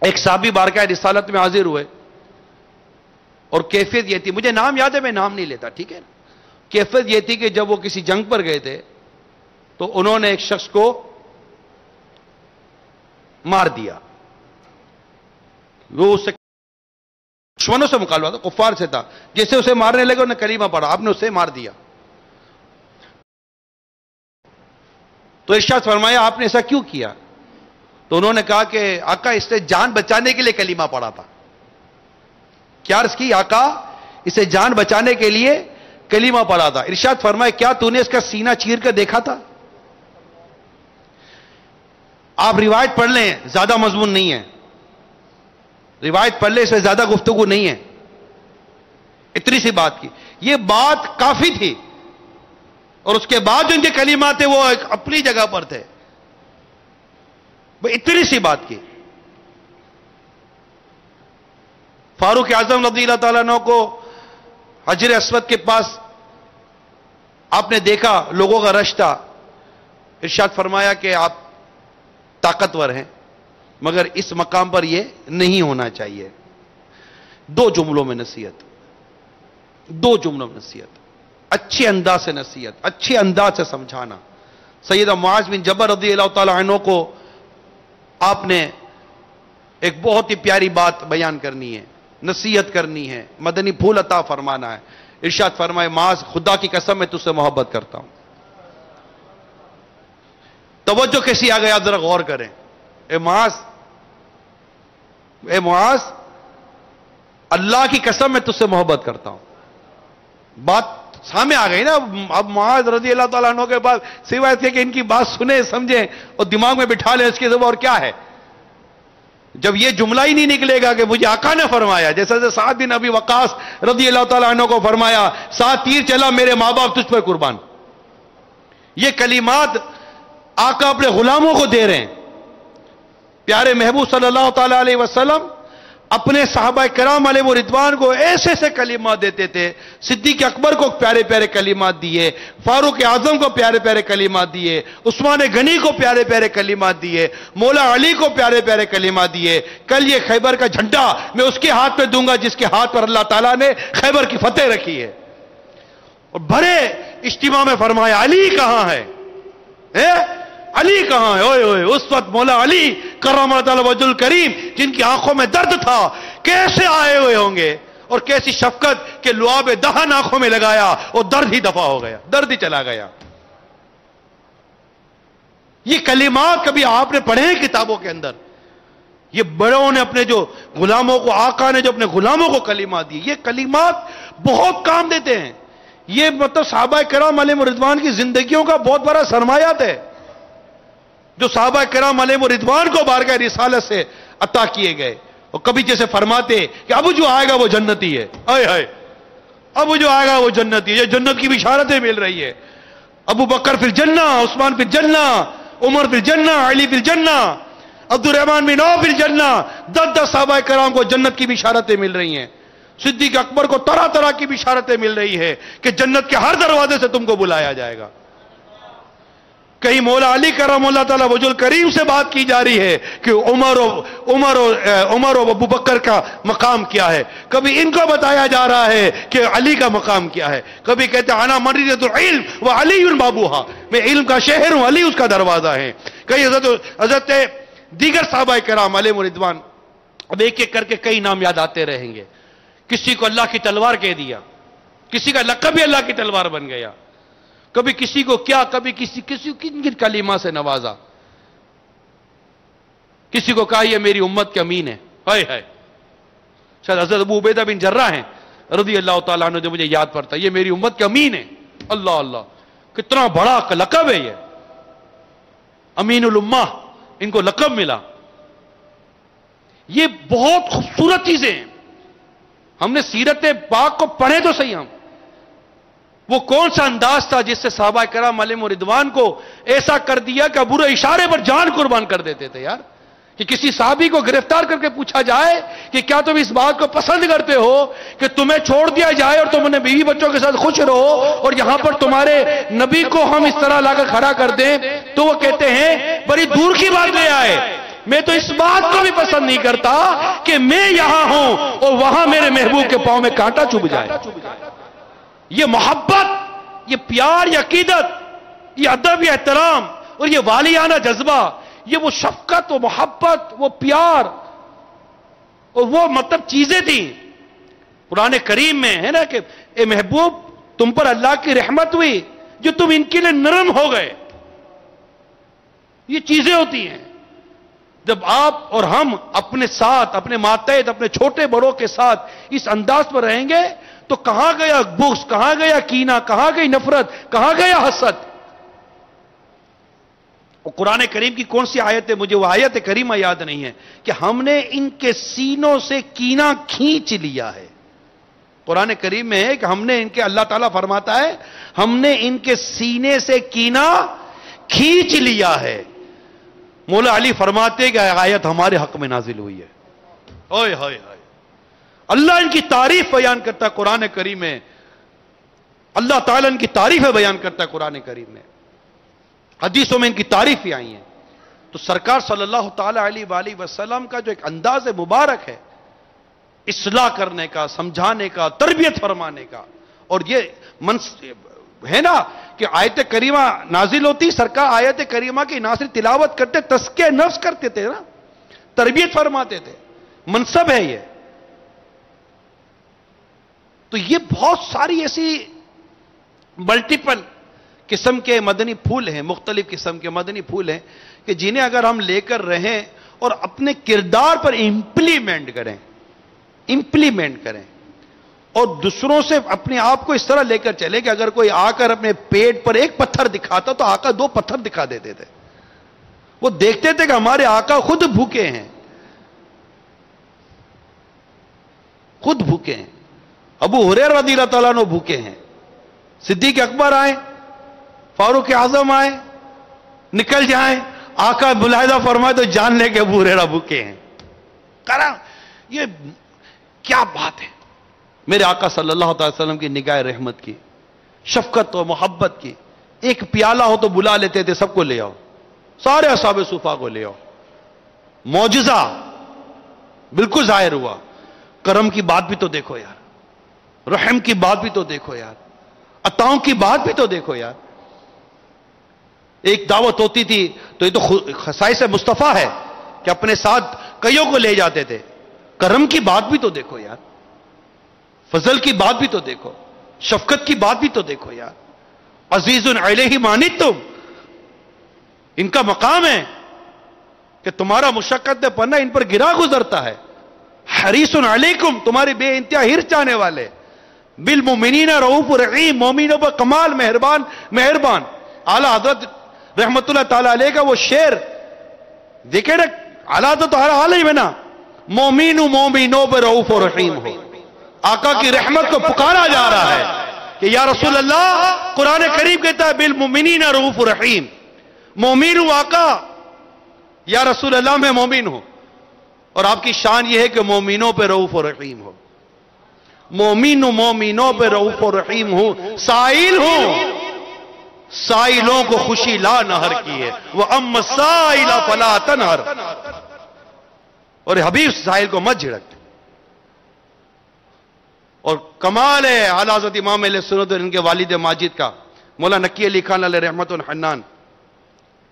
ایک صحابی بارگاہ رسالت میں حاضر ہوئے اور کیفیت یہ تھی, مجھے نام یاد ہے میں نام نہیں لیتا, ٹھیک ہے. کیفیت یہ تھی کہ جب وہ کسی جنگ پر گئے تھے تو انہوں نے ایک شخص کو مار دیا. وہ اس سے دشمنوں سے مقابلہ تھا، کفار سے تھا. جیسے اسے مارنے لگے انہوں نے کلمہ پڑھا، آپ نے اسے مار دیا. تو ارشاد فرمایا آپ نے ایسا کیوں کیا؟ تو انہوں نے کہا کہ آقا اس نے جان بچانے کے لیے کلمہ پڑھا تھا. کیا عرض کی؟ آقا اسے جان بچانے کے لیے کلمہ پڑھا تھا. ارشاد فرمایا کیا تو نے اس کا سینہ چیر کر دیکھا تھا؟ آپ روایت پڑھ لیں، زیادہ مضمون نہیں ہے، روایت پڑھ لیں، اس میں زیادہ گفتگو نہیں ہے، اتنی سی بات کی. یہ بات کافی تھی، اور اس کے بعد جو ان کے کلمات تھے وہ اپنی جگہ پر تھے. اتنی سی بات کی. فاروق اعظم رضی اللہ تعالیٰ عنہ کو حجر اسود کے پاس آپ نے دیکھا، لوگوں کا رش تھا. ارشاد فرمایا کہ آپ طاقتور ہیں، مگر اس مقام پر یہ نہیں ہونا چاہیے. دو جملوں میں نصیحت، دو جملوں میں نصیحت، اچھے انداز سے نصیحت، اچھے انداز سے سمجھانا. سیدہ معاذ بن جبل رضی اللہ تعالیٰ عنہ کو آپ نے ایک بہت ہی پیاری بات بیان کرنی ہے، نصیحت کرنی ہے، مدنی پھول عطا فرمانا ہے. ارشاد فرمائے معاذ خدا کی قسم میں تجھ سے محبت کرتا ہوں. توجہ کیسی آ گیا ذرا غور کریں. اے معاذ اللہ کی قسم میں تجھ سے محبت کرتا ہوں. بات سامنے آ گئی نا. اب معاذ رضی اللہ تعالیٰ عنہ کے بعد سوائے تھے کہ ان کی بات سنیں سمجھیں اور دماغ میں بٹھا لیں، اس کے ذریعے اور کیا ہے. جب یہ جملہ ہی نہیں نکلے گا کہ مجھے آقا نے فرمایا، جیسے سعد بن ابی وقاص رضی اللہ تعالیٰ عنہ کو فرمایا 7 تیر چلا میرے ماں باپ تجھ پر قربان. یہ کلمات آقا اپنے غلاموں کو دے رہے ہیں. پیارے محبوب صلی اللہ تعالیٰ علیہ وسلم اپنے صحابہ کرام علیہ رضوان کو ایسے ایسے کلمات دیتے تھے. صدیق اکبر کو پیارے پیارے کلمات دیے، فاروق اعظم کو پیارے پیارے کلمات دیے، عثمان غنی کو پیارے پیارے کلمات دیے، مولا علی کو پیارے پیارے کلمات دیے. کل یہ خیبر کا جھنڈا میں اس کے ہاتھ میں دوں گا جس کے ہاتھ پر اللہ تعالیٰ نے خیبر کی فتح رکھی ہے. اور بڑے اجتماع میں فرمایا علی کہاں ہے؟ علی کہاں ہے؟ اوئے اوئے اس وقت مولا علی کرم اللہ تعالی وجہ الکریم جن کی آنکھوں میں درد تھا کیسے آئے ہوئے ہوں گے، اور کیسی شفقت کہ لعاب دہن آنکھوں میں لگایا اور درد ہی دفع ہو گیا، درد ہی چلا گیا. یہ کلمات کبھی آپ نے پڑھے ہیں کتابوں کے اندر؟ یہ بڑوں نے اپنے جو غلاموں کو، آقا نے جو اپنے غلاموں کو کلمات دی، یہ کلمات بہت کام دیتے ہیں. یہ مطلب صحابہ کرام علیہ رضوان کی زندگیوں کا بہت بڑا سرمایہ ہے جو صحابہ کرام علیہ رضوان کو بارگاہ رسالت سے عطا کیے گئے. اور کبھی جیسے فرماتے کہ اب جو آئے گا وہ جنتی ہے، آئے ہائے اب جو آئے گا وہ جنتی ہے. یہ جنت کی بشارتیں مل رہی ہے. ابو بکر فی الجنہ، عثمان فی الجنہ، عمر فی الجنہ، علی فی الجنہ، عبد الرحمن بن عوف فی الجنہ. 10 صحابہ کرام کو جنت کی بشارتیں مل رہی ہیں. صدیق اکبر کو طرح طرح کی بشارتیں مل رہی ہے کہ جنت کے ہر دروازے سے تم کو بلایا جائے گا. کہیں مولا علی کرم اللہ تعالی وجہ الکریم سے بات کی جا رہی ہے کہ عمر و ابو بکر کا مقام کیا ہے. کبھی ان کو بتایا جا رہا ہے کہ علی کا مقام کیا ہے. کبھی کہتے ہیں انا مریضۃ العلم وعلی بابوہا، میں علم کا شہر ہوں، علی اس کا دروازہ ہے. کئی حضرت دیگر صحابہ کرام علیہ رضوان، اب ایک ایک کر کے کئی نام یاد آتے رہیں گے. کسی کو اللہ کی تلوار کہہ دیا، کسی کا لقب بھی اللہ کی تلوار بن گیا، کبھی کسی کو کیا، کبھی کسی کن کن کلمہ سے نوازا. کسی کو کہا یہ میری امت کے امین ہے، ہائے ہائے. شاید حضرت ابو عبیدہ بن جرہ ہیں رضی اللہ تعالیٰ عنہ جو مجھے یاد پڑتا ہے، یہ میری امت کے امین ہے. اللہ اللہ، کتنا بڑا لقب ہے یہ، امین الامہ، ان کو لقب ملا. یہ بہت خوبصورت چیزیں ہیں. ہم نے سیرت پاک کو پڑھے تو صحیح. ہم وہ کون سا انداز تھا جس سے صحابہ کرام علیہ رضوان کو ایسا کر دیا کہ برے اشارے پر جان قربان کر دیتے تھے. یار کہ کسی صحابی کو گرفتار کر کے پوچھا جائے کہ کیا تم اس بات کو پسند کرتے ہو کہ تمہیں چھوڑ دیا جائے اور تم اپنے بیوی بچوں کے ساتھ خوش رہو، اور یہاں پر تمہارے نبی کو ہم اس طرح لا کر کھڑا کر دیں، تو وہ کہتے ہیں بڑی دور کی بات لے آئے. میں تو اس بات کو بھی پسند نہیں کرتا کہ میں یہاں ہوں اور وہاں میرے محبوب کے پاؤں میں کانٹا چبھ جائے. یہ محبت، یہ پیار، یہ عقیدت، یہ ادب، یہ احترام اور یہ والیانہ جذبہ، یہ وہ شفقت، وہ محبت، وہ پیار اور وہ مطلب چیزیں تھیں قرآن کریم میں ہے نا کہ اے محبوب تم پر اللہ کی رحمت ہوئی جو تم ان کے لیے نرم ہو گئے. یہ چیزیں ہوتی ہیں جب آپ اور ہم اپنے ساتھ، اپنے ماتحت، اپنے چھوٹے بڑوں کے ساتھ اس انداز پر رہیں گے تو کہاں گیا بغض، کہاں گیا کینہ، کہاں گئی نفرت، کہاں گیا حسد. اور قرآن کریم کی کون سی آیت ہے، مجھے وہ آیت کریمہ یاد نہیں ہے کہ ہم نے ان کے سینوں سے کینہ کھینچ لیا ہے. قرآن کریم میں ہے کہ ہم نے ان کے، اللہ تعالیٰ فرماتا ہے ہم نے ان کے سینے سے کینہ کھینچ لیا ہے. مولا علی فرماتے کہ آیت ہمارے حق میں نازل ہوئی ہے. اوئے ہوئے ہوئے، اللہ ان کی تعریف بیان کرتا ہے قرآن کریم میں. اللہ تعالیٰ ان کی تعریف بیان کرتا ہے قرآن کریم میں. حدیثوں میں ان کی تعریف ہی آئی ہیں. تو سرکار صلی اللہ تعالی علیہ وآلہ وسلم کا جو ایک انداز مبارک ہے اصلاح کرنے کا، سمجھانے کا، تربیت فرمانے کا، اور یہ ہے نا کہ آیت کریمہ نازل ہوتی، سرکار آیت کریمہ کی نہ صرف تلاوت کرتے، تزکیہ نفس کرتے تھے نا، تربیت فرماتے تھے. منصب ہے یہ. تو یہ بہت ساری ایسی ملٹیپل قسم کے مدنی پھول ہیں، مختلف قسم کے مدنی پھول ہیں کہ جنہیں اگر ہم لے کر رہیں اور اپنے کردار پر امپلیمنٹ کریں اور دوسروں سے اپنے آپ کو اس طرح لے کر چلے کہ اگر کوئی آ کر اپنے پیٹ پر ایک پتھر دکھاتا تو آقا 2 پتھر دکھا دیتے تھے. وہ دیکھتے تھے کہ ہمارے آقا خود بھوکے ہیں، خود بھوکے ہیں. ابو ہریرہ رضی اللہ تعالیٰ عنہ بھوکے ہیں. صدیق اکبر آئے، فاروق اعظم آئے، نکل جائیں، آقا ملاحظہ فرمائے تو جان لے کہ ابو ہریرہ بھوکے ہیں. یہ کیا بات ہے. میرے آقا صلی اللہ تعالی وسلم کی نگاہ رحمت کی، شفقت و محبت کی. ایک پیالہ ہو تو بلا لیتے تھے سب کو لے آؤ، سارے اصحاب صفا کو لے آؤ. معجزہ بالکل ظاہر ہوا. کرم کی بات بھی تو دیکھو یار، رحم کی بات بھی تو دیکھو یار، عطاؤں کی بات بھی تو دیکھو یار. ایک دعوت ہوتی تھی تو یہ تو خصائص مصطفیٰ ہے کہ اپنے ساتھ کئیوں کو لے جاتے تھے. کرم کی بات بھی تو دیکھو یار، فضل کی بات بھی تو دیکھو، شفقت کی بات بھی تو دیکھو یار. عزیز علیہ ما عنتم، ان کا مقام ہے کہ تمہارا مشقت پڑھنا ان پر گرا گزرتا ہے. حریص علیکم، تمہاری بے انتہا ہرس چاہنے والے. بالمؤمنین رؤوف رحیم، مومنوں پر کمال مہربان. اعلیٰ حضرت رحمت اللہ تعالی علیہ کا وہ شعر دیکھے نا، اعلیٰ حضرت عالم ہے نا، مومنوں پر رؤوف رحیم ہو. آقا کی رحمت کو پکارا جا رہا ہے کہ یا رسول اللہ، قرآن کریم کہتا ہے بالمؤمنین رؤوف رحیم. مومن ہوں آقا، یا رسول اللہ میں مومن ہوں. اور آپ کی شان یہ ہے کہ مومنوں پہ رؤوف رحیم ہو. مومنوں پہ رؤوف رحیم ہوں. سائل ہوں، سائلوں کو خوشی لا نہر کی ہے. وَأَمَّا السَّائِلَ فَلَا تَنْهَرْ. اور حبیب سائل کو مت جھڑک. اور کمال ہے اعلیٰ حضرت امام اہل سنت اور ان کے والد ماجد کا، مولا نقی علی خان علیہ رحمت الحنان.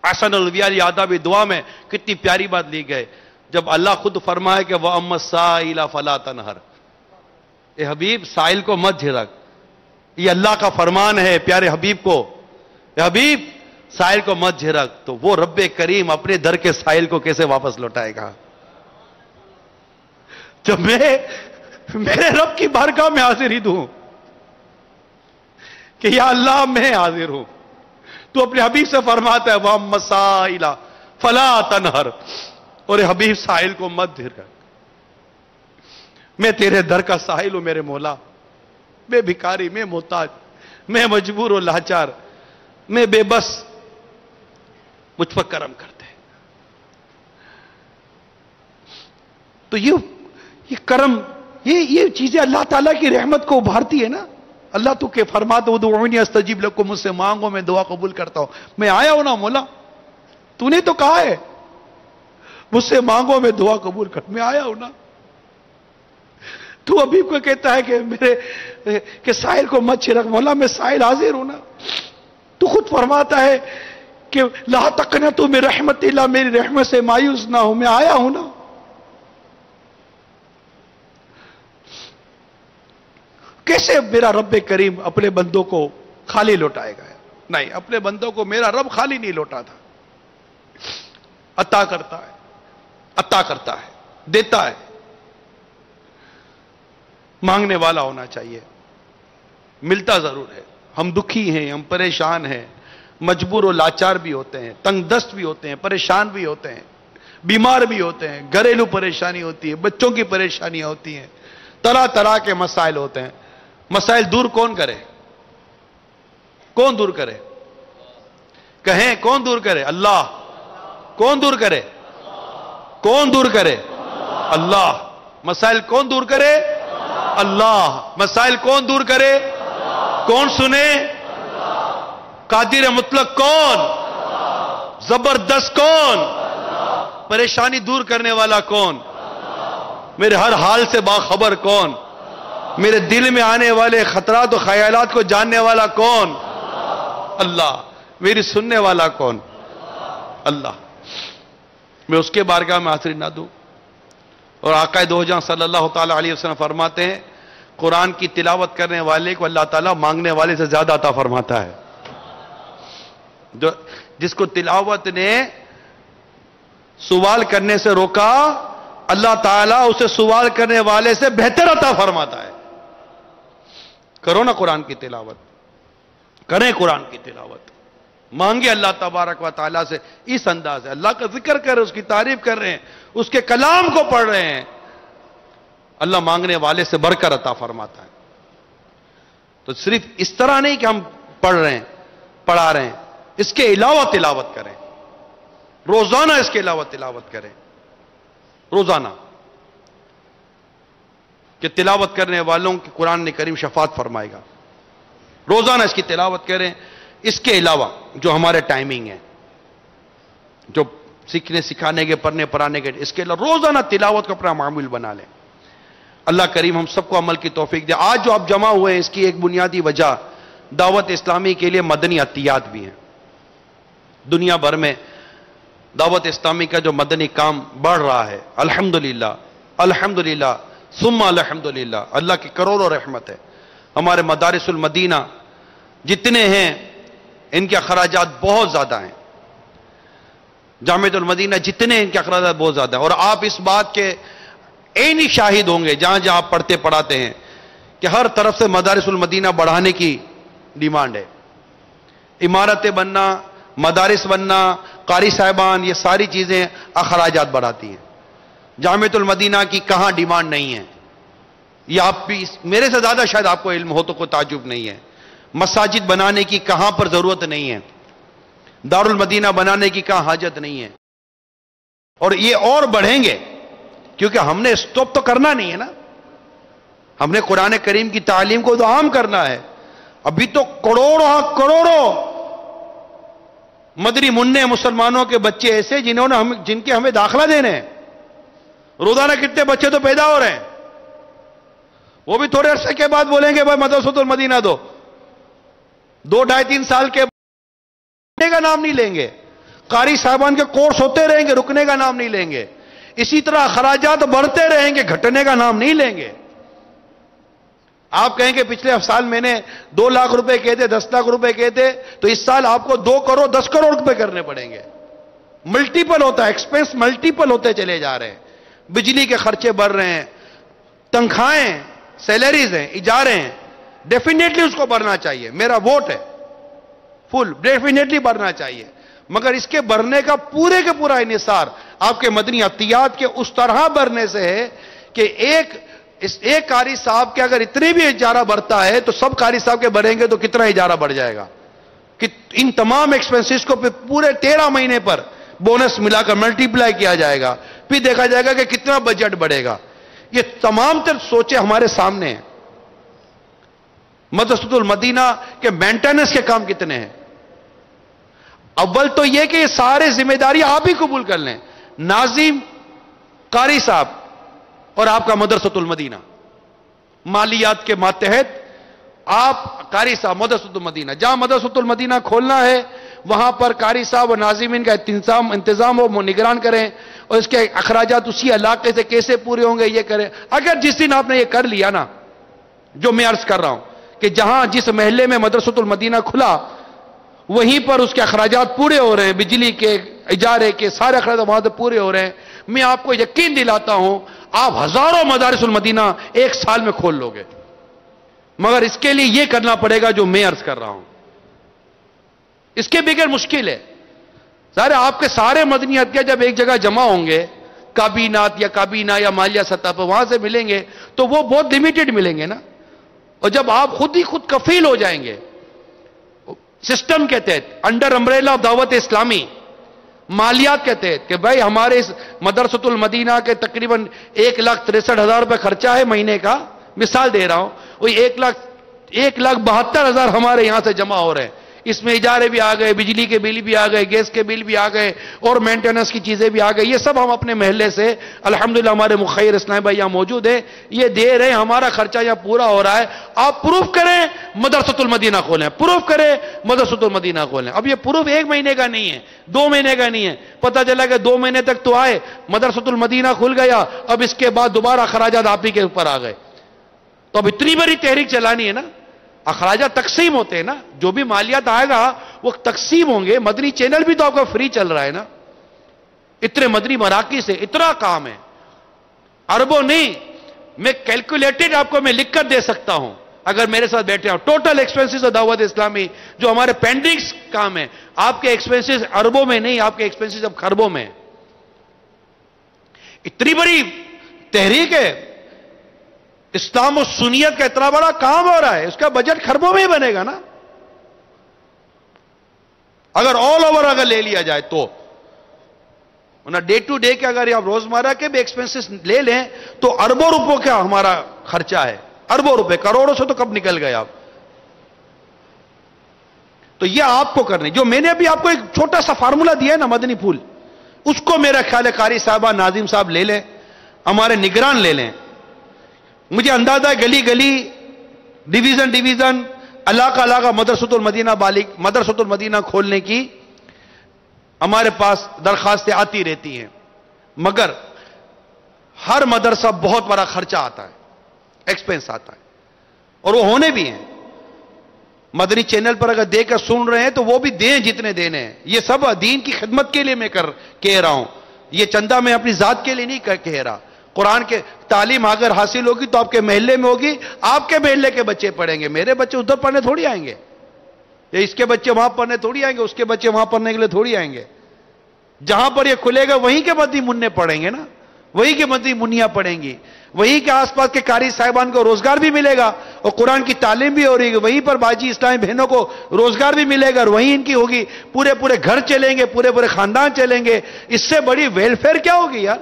احسن الویال آداب دعا میں کتنی پیاری بات لی گئے جب اللہ خود فرمائے کہ وَأَمَّا السَّائِلَ فَلَا تَنْهَرْ. اے حبیب سائل کو مت جھڑک. یہ اللہ کا فرمان ہے پیارے حبیب کو، اے حبیب سائل کو مت جھڑک. تو وہ رب کریم اپنے در کے سائل کو کیسے واپس لوٹائے گا؟ جب میں میرے رب کی بارگاہ میں حاضر ہی دوں کہ یا اللہ میں حاضر ہوں، تو اپنے حبیب سے فرماتا ہے وَأَمَّا السَّائِلَ فَلَا تَنْهَرْ. اور حبیب سائل کو مت جھڑک. میں تیرے در کا سائل ہوں میرے مولا. میں بھکاری، میں محتاج، میں مجبور و لاچار، میں بے بس. مجھ پر کرم کرتے. تو یہ کرم، یہ چیزیں اللہ تعالیٰ کی رحمت کو ابھارتی ہے نا. اللہ تو کہ فرماتا ادعونی استجیب لکم، مجھ سے مانگو میں دعا قبول کرتا ہوں. میں آیا ہوں نا مولا، تو نے تو کہا ہے مجھ سے مانگو میں دعا قبول کرتا. میں آیا ہوں نا. تو حبیب کو کہتا ہے کہ سائل کو مت چھڑک. مولا میں سائل حاضر ہوں نا. تو خود فرماتا ہے کہ لا تقنطوا من رحمت اللہ، میری رحمت سے مایوس نہ ہو. میں آیا ہوں نا. کیسے میرا رب کریم اپنے بندوں کو خالی لوٹائے گا؟ نہیں، اپنے بندوں کو میرا رب خالی نہیں لوٹاتا، عطا کرتا ہے، عطا کرتا ہے، دیتا ہے۔ مانگنے والا ہونا چاہیے، ملتا ضرور ہے۔ ہم دکھی ہیں، ہم پریشان ہیں، مجبور و لاچار بھی ہوتے ہیں، تنگ دست بھی ہوتے ہیں، پریشان بھی ہوتے ہیں، بیمار بھی ہوتے ہیں، گھریلو پریشانی ہوتی ہے، بچوں کی پریشانیاں ہوتی ہیں، طرح طرح کے مسائل ہوتے ہیں۔ مسائل دور کون کرے؟ کون دور کرے؟ کہیں کون دور کرے؟ اللہ۔ کون دور کرے؟ کون دور کرے؟ اللہ۔ مسائل کون دور کرے؟ اللہ۔ مسائل کون دور کرے؟ کون سنے؟ قادر مطلق کون؟ زبردست کون؟ پریشانی دور کرنے والا کون؟ میرے ہر حال سے باخبر کون؟ میرے دل میں آنے والے خطرات و خیالات کو جاننے والا کون؟ اللہ۔ میری سننے والا کون؟ اللہ۔ میں اس کے بارگاہ میں حاضری نہ دوں؟ اور آقا دو جہاں صلی اللہ تعالی علیہ وسلم فرماتے ہیں قرآن کی تلاوت کرنے والے کو اللہ تعالیٰ مانگنے والے سے زیادہ عطا فرماتا ہے۔ جس کو تلاوت نے سوال کرنے سے روکا، اللہ تعالیٰ اسے سوال کرنے والے سے بہتر عطا فرماتا ہے۔ کرو نا قرآن کی تلاوت، کریں قرآن کی تلاوت، مانگے اللہ تبارک و تعالیٰ سے اس انداز ہے، اللہ کا ذکر کر رہے ہیں، اس کی تعریف کر رہے ہیں، اس کے کلام کو پڑھ رہے ہیں، اللہ مانگنے والے سے بڑھ کر عطا فرماتا ہے۔ تو صرف اس طرح نہیں کہ ہم پڑھ رہے ہیں، پڑھا رہے ہیں، اس کے علاوہ تلاوت کریں، روزانہ اس کے علاوہ تلاوت کریں، روزانہ، کہ تلاوت کرنے والوں کی قرآن کریم شفاعت فرمائے گا۔ روزانہ اس کی تلاوت کریں۔ اس کے علاوہ جو ہمارے ٹائمنگ ہے، جو سیکھنے سکھانے کے، پڑھنے پڑھانے کے، اس کے علاوہ روزانہ تلاوت کو اپنا معمول بنا لیں۔ اللہ کریم ہم سب کو عمل کی توفیق دے۔ آج جو آپ جمع ہوئے ہیں، اس کی ایک بنیادی وجہ دعوت اسلامی کے لیے مدنی عطیات بھی ہیں۔ دنیا بھر میں دعوت اسلامی کا جو مدنی کام بڑھ رہا ہے، الحمدللہ الحمدللہ ثم الحمدللہ، اللہ کی کروڑوں رحمت ہے۔ ہمارے مدارس المدینہ جتنے ہیں ان کے اخراجات بہت زیادہ ہیں، جامعۃ المدینہ جتنے ان کے اخراجات بہت زیادہ ہیں، اور آپ اس بات کے عینی شاہد ہوں گے جہاں جہاں آپ پڑھتے پڑھاتے ہیں کہ ہر طرف سے مدارس المدینہ بڑھانے کی ڈیمانڈ ہے۔ عمارتیں بننا، مدارس بننا، قاری صاحبان، یہ ساری چیزیں اخراجات بڑھاتی ہیں۔ جامعۃ المدینہ کی کہاں ڈیمانڈ نہیں ہے؟ یہ آپ بھی میرے سے زیادہ شاید آپ کو علم ہو تو کوئی تعجب نہیں ہے۔ مساجد بنانے کی کہاں پر ضرورت نہیں ہے؟ دارالمدینہ بنانے کی کہاں حاجت نہیں ہے؟ اور یہ اور بڑھیں گے، کیونکہ ہم نے اسٹاپ تو کرنا نہیں ہے نا، ہم نے قرآن کریم کی تعلیم کو تو عام کرنا ہے۔ ابھی تو کروڑوں مدری منع مسلمانوں کے بچے ایسے جن کے ہمیں داخلہ دینے ہیں۔ روزانہ کتنے بچے تو پیدا ہو رہے ہیں، وہ بھی تھوڑے عرصے کے بعد بولیں گے بھائی مدرسۃ المدینہ دو، 2 ڈھائی 3 سال کے رکنے کا نام نہیں لیں گے۔ قاری صاحبان کے کورس ہوتے رہیں گے، رکنے کا نام نہیں لیں گے۔ اسی طرح اخراجات بڑھتے رہیں گے، گھٹنے کا نام نہیں لیں گے۔ آپ کہیں کہ پچھلے سال میں نے 2 لاکھ روپے کہے تھے، 10 لاکھ روپے کہے تھے، تو اس سال آپ کو 2 کروڑ 10 کروڑ روپے کرنے پڑیں گے۔ ملٹیپل ہوتا ہے، ایکسپینس ملٹیپل ہوتے چلے جا رہے ہیں۔ بجلی کے خرچے بڑھ رہے ہیں، تنخواہیں، سیلریز ہیں، اجارے ہیں، ڈیفینیٹلی اس کو بڑھنا چاہیے، میرا ووٹ ہے فل، ڈیفینیٹلی بڑھنا چاہیے، مگر اس کے بڑھنے کا پورے کے پورا انحصار آپ کے مدنی عطیات کے اس طرح بڑھنے سے ہے کہ ایک قاری صاحب کے اگر اتنے بھی اجارہ بڑھتا ہے تو سب قاری صاحب کے بڑھیں گے تو کتنا اجارہ بڑھ جائے گا، کہ ان تمام ایکسپنسز کو پورے 13 مہینے پر بونس ملا کر ملٹیپلائی کیا جائے گا، پھر دیکھا جائے گا کہ کتنا بجٹ بڑھے گا۔ یہ تمام تر سوچیں ہمارے سامنے ہیں۔ مدرسۃ المدینہ کے مینٹیننس کے کام کتنے ہیں؟ اول تو یہ کہ یہ سارے ذمہ داری آپ ہی قبول کر لیں، ناظم، قاری صاحب اور آپ کا مدرسۃ المدینہ، مالیات کے ماتحت آپ قاری صاحب مدرسۃ المدینہ، جہاں مدرسۃ المدینہ کھولنا ہے وہاں پر قاری صاحب اور ناظمین کا انتظام ہو، نگران کریں، اور اس کے اخراجات اسی علاقے سے کیسے پورے ہوں گے یہ کریں۔ اگر جس دن آپ نے یہ کر لیا نا، جو میں عرض کر رہا ہوں کہ جہاں جس محلے میں مدرسۃ المدینہ کھلا وہیں پر اس کے اخراجات پورے ہو رہے ہیں، بجلی کے، اجارے کے، سارے اخراجات وہاں سے پورے ہو رہے ہیں. میں آپ کو یقین دلاتا ہوں آپ ہزاروں مدارس المدینہ ایک سال میں کھول لو گے، مگر اس کے لیے یہ کرنا پڑے گا جو میں عرض کر رہا ہوں. اس کے بغیر مشکل ہے. ظاہر آپ کے سارے مدنی عطیہ جب ایک جگہ جمع ہوں گے، کابینات یا کابینہ یا مالیہ سطح پر وہاں سے ملیں گے تو وہ بہت لمیٹڈ ملیں گے نا. اور جب آپ خود ہی خود کفیل ہو جائیں گے سسٹم کے تحت، انڈر امبریلا آف دعوت اسلامی، مالیات کے تحت کہ بھائی ہمارے اس مدرسۃ المدینہ کے تقریباً 1,63,000 روپے خرچہ ہے مہینے کا، مثال دے رہا ہوں، وہی 1,72,000 ہمارے یہاں سے جمع ہو رہے ہیں. اس میں اجارے بھی آ گئے، بجلی کے بل بھی آ گئے، گیس کے بل بھی آ گئے، اور مینٹیننس کی چیزیں بھی آ گئی. یہ سب ہم اپنے محلے سے الحمدللہ ہمارے مخیر اسلام بھائی یہاں موجود ہیں، یہ دے رہے ہیں، ہمارا خرچہ یہاں پورا ہو رہا ہے. آپ پروف کریں مدرسۃ المدینہ کھولیں، پروف کریں مدرسۃ المدینہ کھولیں. اب یہ پروف 1 مہینے کا نہیں ہے، 2 مہینے کا نہیں ہے. پتہ چلا کہ 2 مہینے تک تو آئے، مدرسۃ المدینہ کھل گیا، اب اس کے بعد دوبارہ اخراجات آپ ہی کے اوپر آ گئے. تو اب اتنی بڑی تحریک چلانی ہے نا. اخراجات تقسیم ہوتے ہیں نا، جو بھی مالیات آئے گا وہ تقسیم ہوں گے. مدنی چینل بھی تو آپ کا فری چل رہا ہے نا. اتنے مدنی مراکز سے اتنا کام ہے، اربوں نہیں. میں کیلکولیٹڈ آپ کو میں لکھ کر دے سکتا ہوں اگر میرے ساتھ بیٹھے ہوں. ٹوٹل ایکسپنسز آف دعوت اسلامی جو ہمارے پینڈنگز کام ہے، آپ کے ایکسپنسز اربوں میں نہیں، آپ کے ایکسپنسز اب خربوں میں. اتنی بڑی تحریک ہے، اسلام و سنیت کا اتنا بڑا کام ہو رہا ہے، اس کا بجٹ خربوں میں ہی بنے گا نا اگر آل اوور اگر لے لیا جائے تو. ڈے ٹو ڈے کے اگر آپ روزمرہ کے بھی ایکسپنسز لے لیں تو اربوں روپوں کا ہمارا خرچہ ہے. اربوں روپے، کروڑوں سے تو کب نکل گئے آپ. تو یہ آپ کو کرنے، جو میں نے ابھی آپ کو ایک چھوٹا سا فارمولا دیا ہے نا مدنی پھول، اس کو میرا خیال ہے قاری صاحبہ، ناظم صاحب لے لیں، ہمارے نگران لے لیں. مجھے اندازہ ہے گلی گلی، ڈویژن ڈویژن، علاقہ علاقہ مدرسۃ المدینہ بالغ مدرسۃ المدینہ کھولنے کی ہمارے پاس درخواستیں آتی رہتی ہیں. مگر ہر مدرسہ بہت بڑا خرچہ آتا ہے، ایکسپنس آتا ہے، اور وہ ہونے بھی ہیں. مدنی چینل پر اگر دے کر سن رہے ہیں تو وہ بھی دیں جتنے دینے ہیں. یہ سب دین کی خدمت کے لیے میں کہہ رہا ہوں. یہ چندہ میں اپنی ذات کے لیے نہیں کہہ رہا. قرآن کے تعلیم اگر حاصل ہوگی تو آپ کے محلے میں ہوگی، آپ کے محلے کے بچے پڑھیں گے. میرے بچے ادھر پڑھنے تھوڑی آئیں گے، یا اس کے بچے وہاں پڑھنے تھوڑی آئیں گے، اس کے بچے وہاں پڑھنے کے لیے تھوڑی آئیں گے. جہاں پر یہ کھلے گا وہیں کے مدنی منع پڑھیں گے نا، وہیں کے مدنی منیاں پڑھیں گی، وہیں کے آس پاس کے قاری صاحبان کو روزگار بھی ملے گا، اور قرآن کی تعلیم بھی ہو رہی ہے. وہیں پر باجی اسلامی بہنوں کو روزگار بھی ملے گا، اور وہیں ان کی ہوگی. پورے پورے گھر چلیں گے، پورے پورے خاندان چلیں گے. اس سے بڑی ویلفیئر کیا ہوگی یار،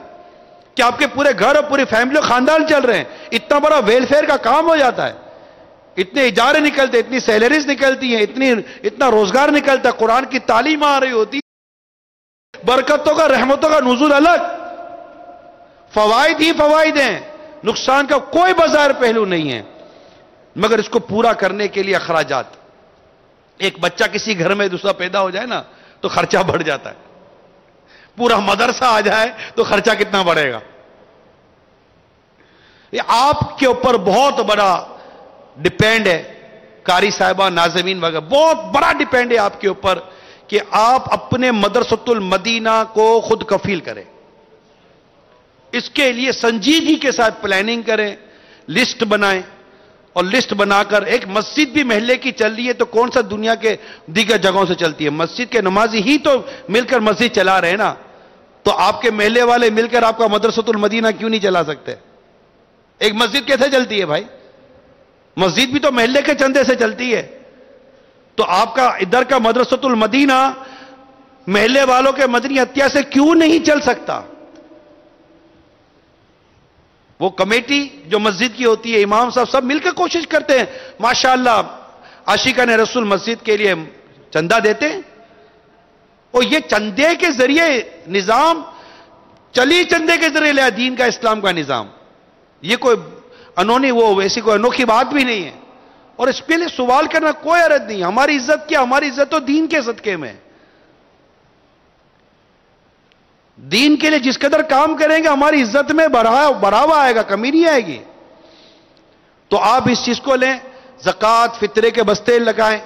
کہ آپ کے پورے گھر اور پوری فیملی اور خاندان چل رہے ہیں. اتنا بڑا ویلفیئر کا کام ہو جاتا ہے. اتنے اجارے نکلتے، اتنی سیلریز نکلتی ہیں، اتنا روزگار نکلتا ہے. قرآن کی تعلیم آ رہی ہوتی، برکتوں کا، رحمتوں کا نزول الگ. فوائد ہی فوائد ہیں، نقصان کا کوئی بظاہر پہلو نہیں ہے. مگر اس کو پورا کرنے کے لیے اخراجات. ایک بچہ کسی گھر میں دوسرا پیدا ہو جائے نا تو خرچہ بڑھ جاتا ہے. پورا مدرسہ آ جائے تو خرچہ کتنا بڑھے گا. یہ آپ کے اوپر بہت بڑا ڈیپینڈ ہے، قاری صاحبہ، ناظمین وغیرہ، بہت بڑا ڈیپینڈ ہے آپ کے اوپر کہ آپ اپنے مدرسۃ المدینہ کو خود کفیل کریں. اس کے لیے سنجیدگی کے ساتھ پلاننگ کریں، لسٹ بنائیں، اور لسٹ بنا کر ایک مسجد بھی محلے کی چل رہی ہے تو کون سا دنیا کے دیگر جگہوں سے چلتی ہے؟ مسجد کے نمازی ہی تو مل کر مسجد چلا رہے ہیں نا. تو آپ کے محلے والے مل کر آپ کا مدرسۃ المدینہ کیوں نہیں چلا سکتے؟ ایک مسجد کیسے چلتی ہے بھائی؟ مسجد بھی تو محلے کے چندے سے چلتی ہے. تو آپ کا ادھر کا مدرسۃ المدینہ محلے والوں کے مدنی عطیہ سے کیوں نہیں چل سکتا؟ وہ کمیٹی جو مسجد کی ہوتی ہے، امام صاحب سب مل کے کوشش کرتے ہیں. ماشاءاللہ عاشقان رسول مسجد کے لیے چندہ دیتے ہیں، اور یہ چندے کے ذریعے نظام چلی، چندے کے ذریعے لیا دین کا، اسلام کا نظام. یہ کوئی انہونی ویسی کوئی انوکھی بات بھی نہیں ہے. اور اس کے لیے سوال کرنا کوئی حرج نہیں. ہماری عزت کیا؟ ہماری عزت تو دین کے صدقے میں. دین کے لیے جس قدر کام کریں گے ہماری عزت میں بڑھاوا آئے گا، کمی نہیں آئے گی. تو آپ اس چیز کو لیں، زکوٰۃ فطرے کے بستے لگائیں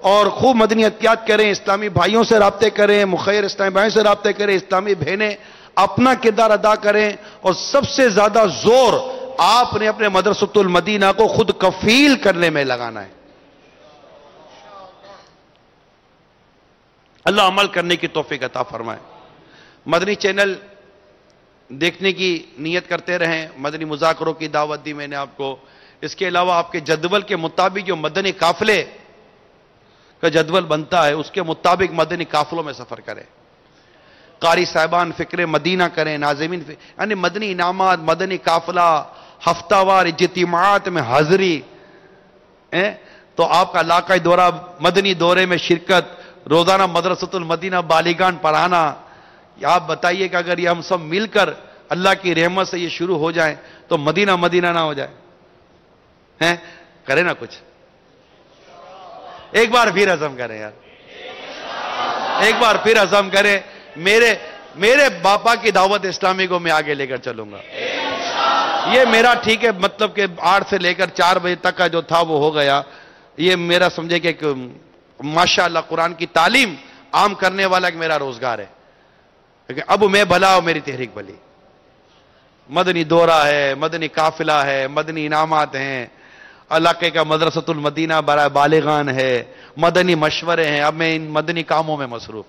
اور خوب مدنی احتیاط کریں، اسلامی بھائیوں سے رابطے کریں، مخیر اسلامی بھائیوں سے رابطے کریں، اسلامی بہنیں اپنا کردار ادا کریں، اور سب سے زیادہ زور آپ نے اپنے مدرسۃ المدینہ کو خود کفیل کرنے میں لگانا ہے۔ اللہ عمل کرنے کی توفیق عطا فرمائے۔ مدنی چینل دیکھنے کی نیت کرتے رہیں، مدنی مذاکروں کی دعوت دی میں نے آپ کو۔ اس کے علاوہ آپ کے جدول کے مطابق جو مدنی قافلے کا جدول بنتا ہے اس کے مطابق مدنی قافلوں میں سفر کریں، قاری صاحبان فکر مدینہ کریں، ناظمین یعنی مدنی انعامات، مدنی قافلہ، ہفتہ وار اجتماعات میں حاضری، تو آپ کا علاقائی دورہ، مدنی دورے میں شرکت، روزانہ مدرسۃ المدینہ بالغان پڑھانا۔ آپ بتائیے کہ اگر یہ ہم سب مل کر اللہ کی رحمت سے یہ شروع ہو جائیں تو مدینہ مدینہ نہ ہو جائے؟ کرے نا کچھ، ایک بار پھر عزم کریں یار، ایک بار پھر عزم کریں۔ میرے باپا کی دعوت اسلامی کو میں آگے لے کر چلوں گا۔ یہ میرا ٹھیک ہے، مطلب کہ 8 سے لے کر 4 بجے تک کا جو تھا وہ ہو گیا، یہ میرا سمجھے کہ ماشاءاللہ قرآن کی تعلیم عام کرنے والا ایک میرا روزگار ہے، لیکن اب میں بھلا اور میری تحریک بھلی۔ مدنی دورہ ہے، مدنی قافلہ ہے، مدنی انعامات ہیں، علاقے کا مدرسۃ المدینہ برائے بالغان ہے، مدنی مشورے ہیں۔ اب میں ان مدنی کاموں میں مصروف،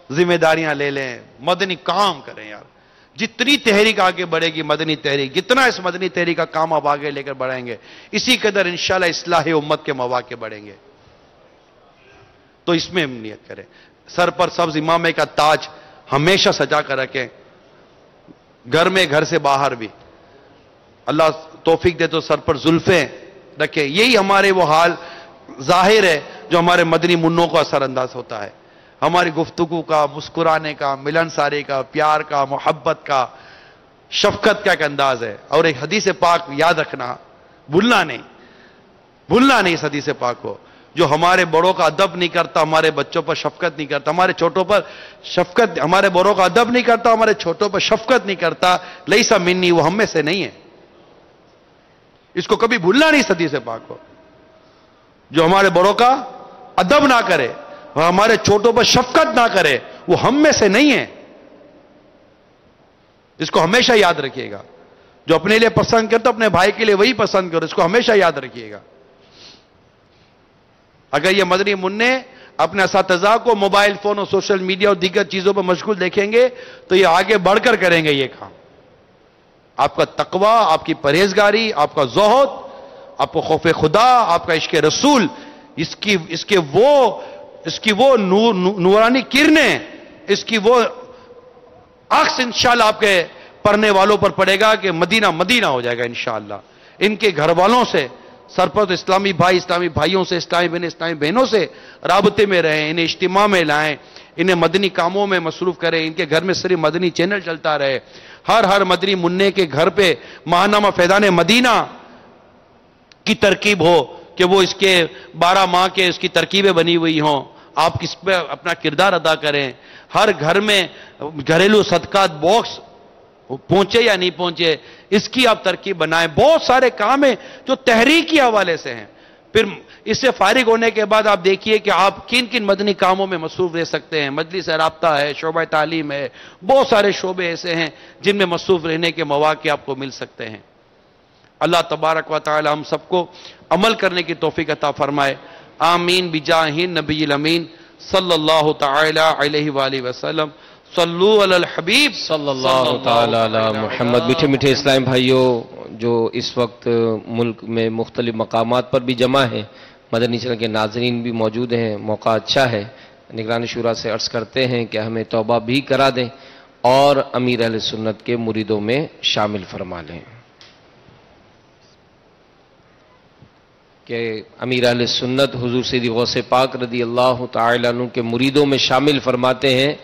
ذمہ داریاں لے لیں، مدنی کام کریں یار۔ جتنی تحریک آگے بڑھے گی مدنی تحریک، جتنا اس مدنی تحریک کا کام آپ آگے لے کر بڑھیں گے، اسی قدر انشاءاللہ اصلاح امت کے مواقع بڑھیں گے۔ تو اس میں نیت کریں، سر پر سبز امامے کا تاج ہمیشہ سجا کر رکھیں، گھر میں گھر سے باہر بھی اللہ توفیق دے تو سر پر زلفیں رکھیں۔ یہی ہمارے وہ حال ظاہر ہے جو ہمارے مدنی منوں کو اثر انداز ہوتا ہے، ہماری گفتگو کا، مسکرانے کا، ملنساری کا، پیار کا، محبت کا، شفقت کا ایک انداز ہے۔ اور ایک حدیث پاک یاد رکھنا، بھولنا نہیں اس حدیث پاک کو، جو ہمارے بڑوں کا ادب نہیں کرتا ہمارے بچوں پر شفقت نہیں کرتا، ہمارے چھوٹوں پر شفقت، ہمارے بڑوں کا ادب نہیں کرتا ہمارے چھوٹوں پر شفقت نہیں کرتا، لیسا منی، وہ ہم میں سے نہیں ہے۔ اس کو کبھی بھولنا نہیں اس حدیث پاک کو، جو ہمارے بڑوں کا ادب نہ کرے اور ہمارے چھوٹوں پر شفقت نہ کرے وہ ہم میں سے نہیں ہے۔ اس کو ہمیشہ یاد رکھیے گا، جو اپنے لیے پسند کرتا اپنے بھائی کے لیے وہی پسند کرو، اس کو ہمیشہ یاد رکھیے گا۔ اگر یہ مدنی منع اپنے اساتذہ کو موبائل فون اور سوشل میڈیا اور دیگر چیزوں پر مشغول دیکھیں گے تو یہ آگے بڑھ کر کریں گے یہ کام۔ آپ کا تقوی، آپ کی پرہیزگاری، آپ کا زہد، آپ کو خوف خدا، آپ کا عشق رسول، اس کی وہ نورانی کرنیں، اس کی وہ عکس انشاءاللہ آپ کے پڑھنے والوں پر پڑے گا کہ مدینہ مدینہ ہو جائے گا انشاءاللہ۔ ان کے گھر والوں سے، سرپرست اسلامی بھائی، اسلامی بھائیوں سے، اسلامی بہنوں سے رابطے میں رہیں، انہیں اجتماع میں لائیں، انہیں مدنی کاموں میں مصروف کریں، ان کے گھر میں صرف مدنی چینل چلتا رہے، ہر مدنی منع کے گھر پہ ماہنامہ فیضان مدینہ کی ترکیب ہو کہ وہ اس کے 12 ماہ کے اس کی ترکیبیں بنی ہوئی ہوں، آپ کس پہ اپنا کردار ادا کریں۔ ہر گھر میں گھریلو صدقات باکس پہنچے یا نہیں پہنچے اس کی آپ ترکیب بنائیں۔ بہت سارے کام ہیں جو تحریکی حوالے سے ہیں۔ پھر اس سے فارغ ہونے کے بعد آپ دیکھیے کہ آپ کن کن مدنی کاموں میں مصروف رہ سکتے ہیں۔ مجلس رابطہ ہے، شعبہ تعلیم ہے، بہت سارے شعبے ایسے ہیں جن میں مصروف رہنے کے مواقع آپ کو مل سکتے ہیں۔ اللہ تبارک و تعالی ہم سب کو عمل کرنے کی توفیق عطا فرمائے۔ آمین بجاہ نبی الامین صلی اللہ تعالی علیہ وآلہ وسلم۔ صلو علی الحبیب صلی اللہ تعالی علی محمد۔ میٹھے میٹھے اسلام بھائیوں، جو اس وقت ملک میں مختلف مقامات پر بھی جمع ہیں، مدنی چینل کے ناظرین بھی موجود ہیں، موقع اچھا ہے، نگران شورا سے عرض کرتے ہیں کہ ہمیں توبہ بھی کرا دیں اور امیر اہل سنت کے مریدوں میں شامل فرما لیں۔ کہ امیر اہل سنت حضور سیدی غوث پاک رضی اللہ تعالی عنہ کے مریدوں میں شامل فرماتے ہیں،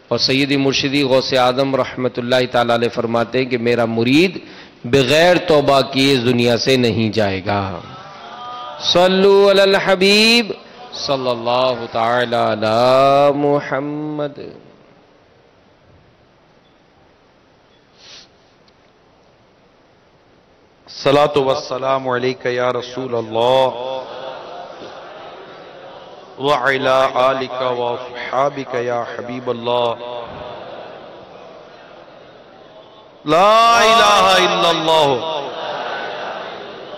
اور سیدی مرشدی غوث آدم رحمت اللہ تعالی علیہ فرماتے ہیں کہ میرا مرید بغیر توبہ کیے اس دنیا سے نہیں جائے گا۔ صلو علی الحبیب صلی اللہ تعالی علی محمد۔ الصلاۃ والسلام علیک یا رسول اللہ وعلی آلک واصحابک یا حبیب اللہ لا الہ الا اللہ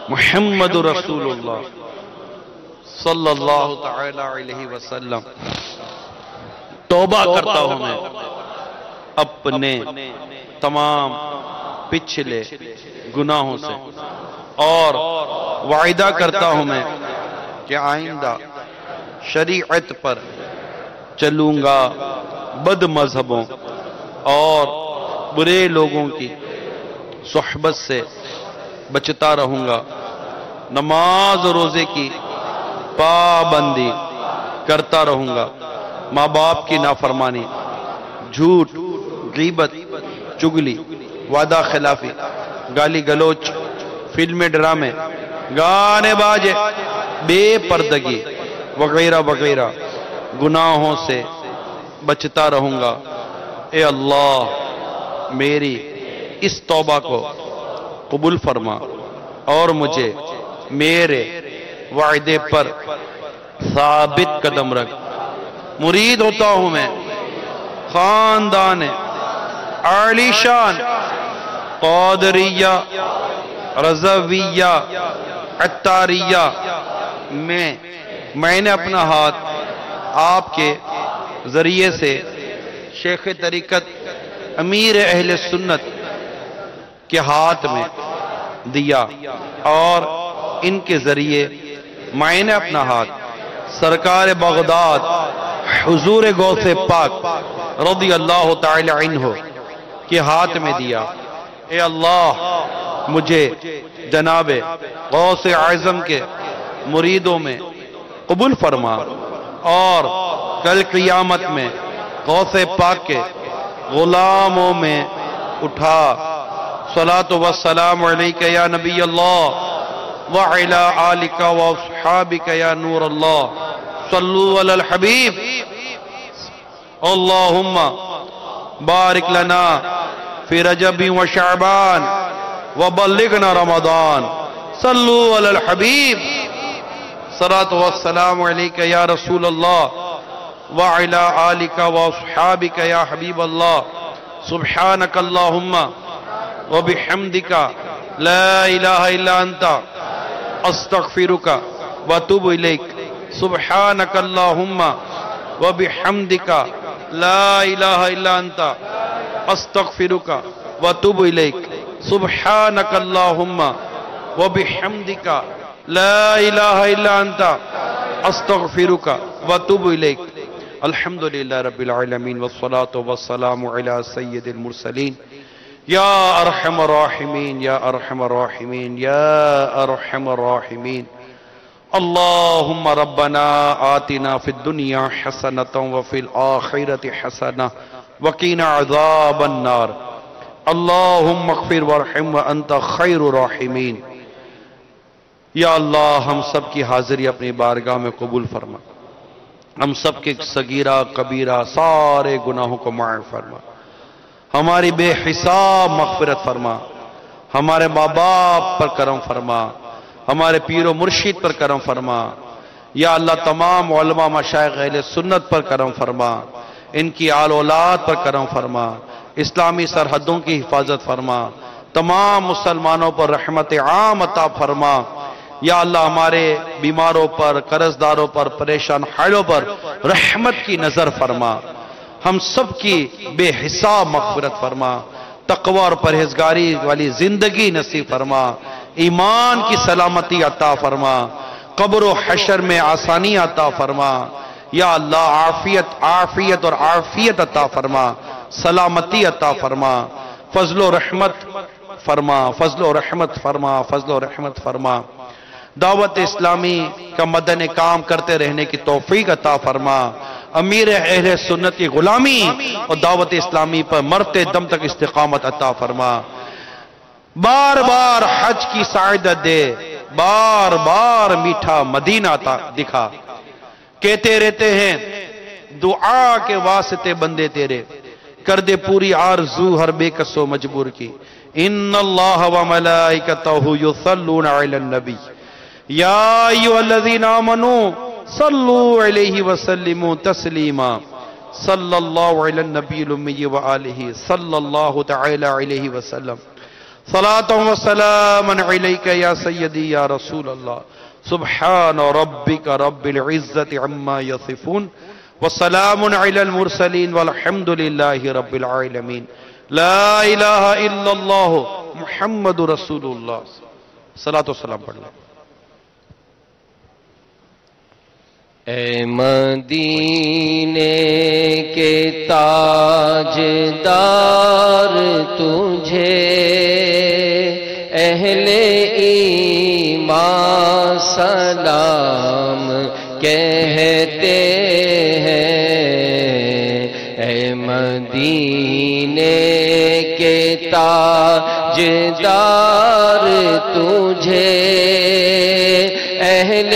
محمد رسول اللہ صلی اللہ تعالی علیہ وسلم۔ توبہ کرتا ہوں میں اپنے تمام پچھلے گناہوں سے، اور وعدہ کرتا ہوں میں کہ آئندہ شریعت پر چلوں گا، بد مذہبوں اور برے لوگوں کی صحبت سے بچتا رہوں گا، نماز و روزے کی پابندی کرتا رہوں گا، ماں باپ کی نافرمانی، جھوٹ، غیبت، چگلی، وعدہ خلافی، گالی گلوچ، فلمیں، ڈرامے، گانے باجے، بے پردگی وغیرہ وغیرہ گناہوں سے بچتا رہوں گا۔ اے اللہ میری اس توبہ کو قبول فرما اور مجھے میرے وعدے پر ثابت قدم رکھ۔ مرید ہوتا ہوں میں خاندان عالی شان قادریہ رضویہ عطاریہ میں نے اپنا ہاتھ آپ کے ذریعے سے شیخ طریقت امیر اہل سنت کے ہاتھ میں دیا، اور ان کے ذریعے میں نے اپنا ہاتھ سرکار بغداد حضور غوث پاک رضی اللہ تعالی عنہ کے ہاتھ میں دیا۔ اے اللہ مجھے جناب غوث اعظم کے مریدوں میں قبول فرما، اور کل قیامت میں غوث پاک کے غلاموں میں اٹھا۔ صلاۃ والسلام علیک یا نبی اللہ وعلی آلک واصحابک یا نور اللہ صلو علی الحبیب اللہم بارک لنا فی رجب و شعبان وبلغنا رمضان صلو علی الحبیب صلاۃ والسلام علیک یا رسول اللہ وعلی آلک واصحابک یا حبیب اللہ سبحانک اللہم وبحمدک لا الہ الا انت استغفرک واتوب الیک سبحانک اللہم وبحمدک لا الہ الا انت استغفرک واتوب الیک سبحانک اللہم وبحمدک لا الہ الا انت استغفرک واتوب الیک۔ الحمدللہ رب العالمین والصلاة والسلام علی سید المرسلین یا ارحم الراحمین یا ارحم الراحمین یا ارحم الراحمین۔ اللہم ربنا آتنا فی الدنیا حسنة وفی الآخرة حسنة وقنا عذاب النار۔ اللہم اغفر وارحم وانت خیر الراحمین۔ یا اللہ ہم سب کی حاضری اپنی بارگاہ میں قبول فرما، ہم سب کے صغیرہ کبیرہ سارے گناہوں کو معاف فرما، ہماری بے حساب مغفرت فرما، ہمارے ماں باپ پر کرم فرما، ہمارے پیر و مرشد پر کرم فرما۔ یا اللہ تمام علماء مشائخ اہل سنت پر کرم فرما، ان کی آل اولاد پر کرم فرما، اسلامی سرحدوں کی حفاظت فرما، تمام مسلمانوں پر رحمت عام عطا فرما۔ یا اللہ ہمارے بیماروں پر، قرض داروں پر، پریشان حالوں پر رحمت کی نظر فرما، ہم سب کی بے حساب مغفرت فرما، تقوی اور پرہیزگاری والی زندگی نصیب فرما، ایمان کی سلامتی عطا فرما، قبر و حشر میں آسانی عطا فرما۔ یا اللہ عافیت اور عافیت عطا فرما، سلامتی عطا فرما، فضل و رحمت فرما، فضل و رحمت فرما، فضل و رحمت فرما۔ دعوت اسلامی کا مدن کام کرتے رہنے کی توفیق عطا فرما، امیر اہل سنت کی غلامی اور دعوت اسلامی پر مرتے دم تک استقامت عطا فرما۔ بار بار حج کی سعادت دے، بار بار میٹھا مدینہ دکھا۔ کہتے رہتے ہیں دعا کے واسطے بندے تیرے، کر دے پوری آرزو ہر بے کس و مجبور کی. ان اللہ و ملائکتہ یصلون علی النبی یا ایھا الذین آمنوا صلوا علیہ وسلموا تسلیما. صلی اللہ علی النبی الامی وآلہ صلی اللہ تعالی علیہ وسلم. صلاۃ و سلام علیک یا سیدی یا رسول اللہ. سبحان ربک رب العزت عما یصفون وسلام علی المرسلین والحمد للہ رب العالمین. لا الہ الا اللہ محمد رسول اللہ. صلاۃ و سلام پڑھ لیں. اے مدینے کے تاجدار تجھے اہل ایمان سلام کہتے ہیں. اے مدینے کے تاجدار تجھے اہل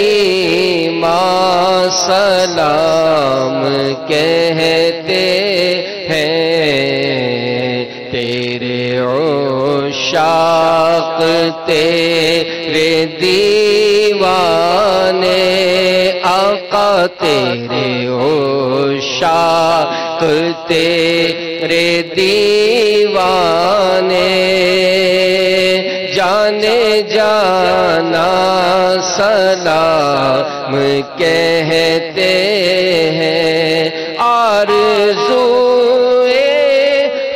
ایمان سلام کہتے ہیں. تیرے عشاق تیرے دیوانے آقا تیرے عشاق تیرے دیوانے جانے جانا سلام کہتے ہیں. آرزوئے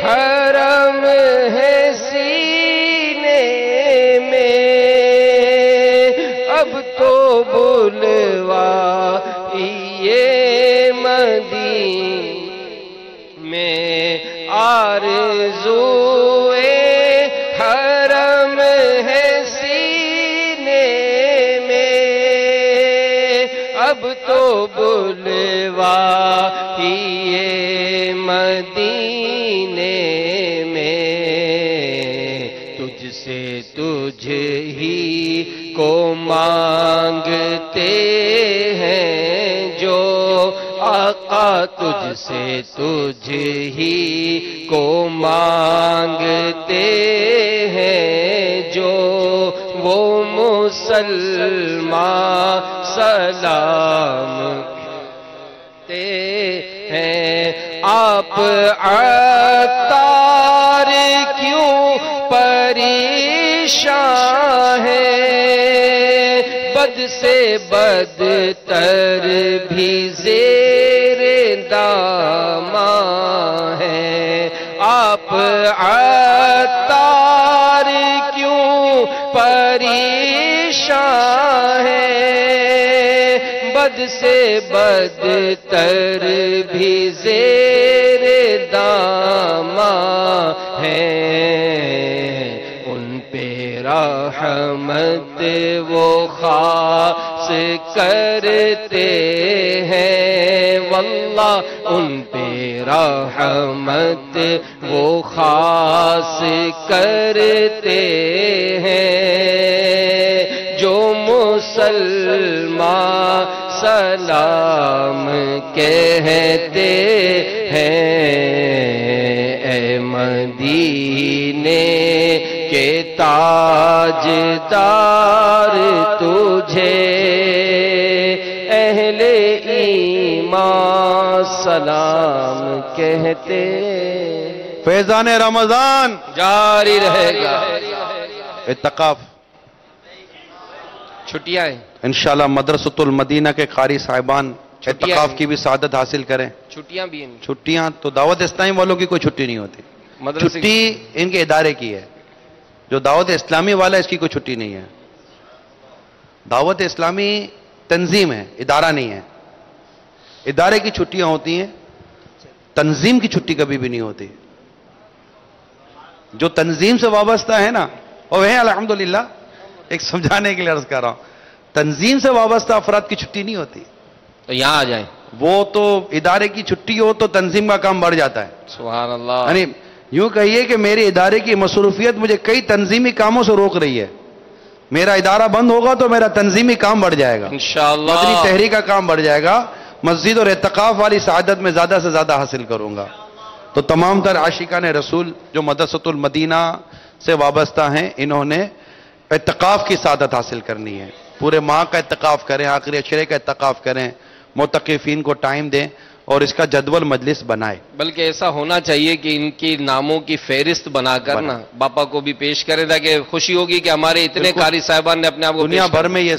حرم ہے سینے میں اب تو بلوا یہ مدینے میں. آرزوئے حرم ہے سینے میں اب تو بلوا یہ مدینے میں. تجھ سے تجھ ہی کو مانگتے ہیں جو آقا تجھ سے تجھ ہی کو مانگتے ہیں جو وہ مسلمان سلام کہتے ہیں. آپ عطار کیوں پریشان ہیں بد سے بدتر بھی زیر داماں ہیں. آپ عطار کیوں پریشان ہیں بد سے بدتر بھی زیر داماں ہیں. ان پہ رحمت وہ خاص کرتے ہیں واللہ ان پہ رحمت وہ خاص کرتے ہیں جو مسلمان سلام کہتے ہیں. اے مدینے کے تاجدار تجھے اہل ایمان سلام کہتے. فیضان رمضان جاری رہے گا. اعتکاف چھٹیاں ہیں انشاءاللہ مدرسۃ المدینہ کے قاری صاحبان اعتکاف کی بھی سعادت حاصل کریں. چھٹیاں بھی ہیں. چھٹیاں تو دعوت اسلامی والوں کی کوئی چھٹی نہیں ہوتی. چھٹی ان کے ادارے کی ہے. جو دعوت اسلامی والا اس کی کوئی چھٹی نہیں ہے. دعوت اسلامی تنظیم ہے, ادارہ نہیں ہے. ادارے کی چھٹیاں ہوتی ہیں, تنظیم کی چھٹی کبھی بھی نہیں ہوتی. جو تنظیم سے وابستہ ہے نا وہ ہے الحمدللہ. ایک سمجھانے کے لیے عرض کر رہا ہوں, تنظیم سے وابستہ افراد کی چھٹی نہیں ہوتی. تو یہاں آ جائیں. وہ تو ادارے کی چھٹی ہو تو تنظیم کا کام بڑھ جاتا ہے. سبحان اللہ. یعنی یوں کہیے کہ میرے ادارے کی مصروفیت مجھے کئی تنظیمی کاموں سے روک رہی ہے. میرا ادارہ بند ہوگا تو میرا تنظیمی کام بڑھ جائے گا, انشاءاللہ مدنی تحریک کا کام بڑھ جائے گا, مسجد اور اعتکاف والی سعادت میں زیادہ سے زیادہ حاصل کروں گا. تو تمام تر عاشقان رسول جو مدرسۃ المدینہ سے وابستہ ہیں، انہوں نے اعتکاف کی سعادت حاصل کرنی ہے. پورے ماہ کا اعتکاف کریں، آخری عشرے کا اعتکاف کریں، معتکفین کو ٹائم دیں اور اس کا جدول مجلس بنائے. بلکہ ایسا ہونا چاہیے کہ ان کی ناموں کی فہرست بنا کر نا باپا کو بھی پیش کریں، تاکہ خوشی ہوگی کہ ہمارے اتنے قاری صاحبان نے اپنے آپ کو دنیا بھر میں یہ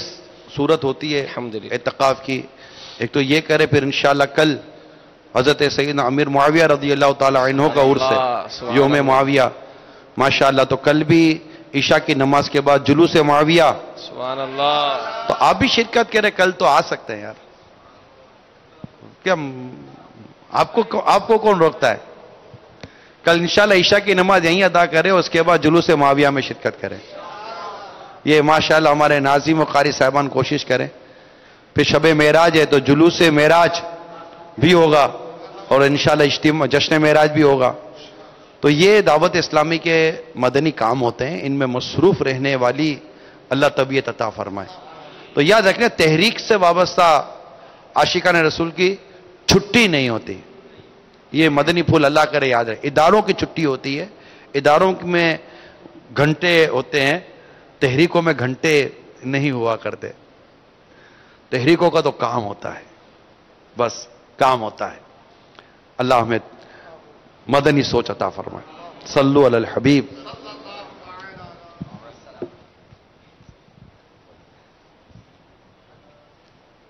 صورت ہوتی ہے الحمدللہ اعتکاف کی. ایک تو یہ کرے، پھر انشاءاللہ کل حضرت سیدنا امیر معاویہ رضی اللہ تعالی عنہ کا عرس ہے، یوم معاویہ ماشاءاللہ. تو کل بھی عشاء کی نماز کے بعد جلوس معاویہ، سبحان اللہ. تو آپ بھی شرکت کریں، کل تو آ سکتے ہیں یار. کیا آپ کو کون روکتا ہے؟ کل انشاءاللہ عشاء کی نماز یہیں ادا کریں، اس کے بعد جلوس معاویہ میں شرکت کریں. یہ ماشاءاللہ ہمارے ناظم و قاری صاحبان کوشش کریں. پھر شب معراج ہے تو جلوس معراج بھی ہوگا اور انشاءاللہ جشن معراج بھی ہوگا. تو یہ دعوت اسلامی کے مدنی کام ہوتے ہیں، ان میں مصروف رہنے والی اللہ طبیعت عطا فرمائے. تو یاد رکھیں تحریک سے وابستہ عاشقان رسول کی چھٹی نہیں ہوتی. یہ مدنی پھول اللہ کرے یاد رہے. اداروں کی چھٹی ہوتی ہے، اداروں میں گھنٹے ہوتے ہیں، تحریکوں میں گھنٹے نہیں ہوا کرتے. تحریکوں کا تو کام ہوتا ہے، بس کام ہوتا ہے. اللہ ہمیں مدنی سوچ عطا فرمائے. صلو علی الحبیب.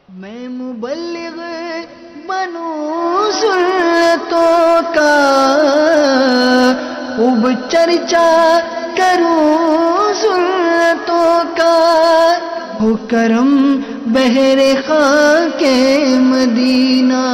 میں مبلغ بنوں سنتوں کا، خوب چرچا کروں سنتوں کا، ہو کرم بہر خاک مدینہ.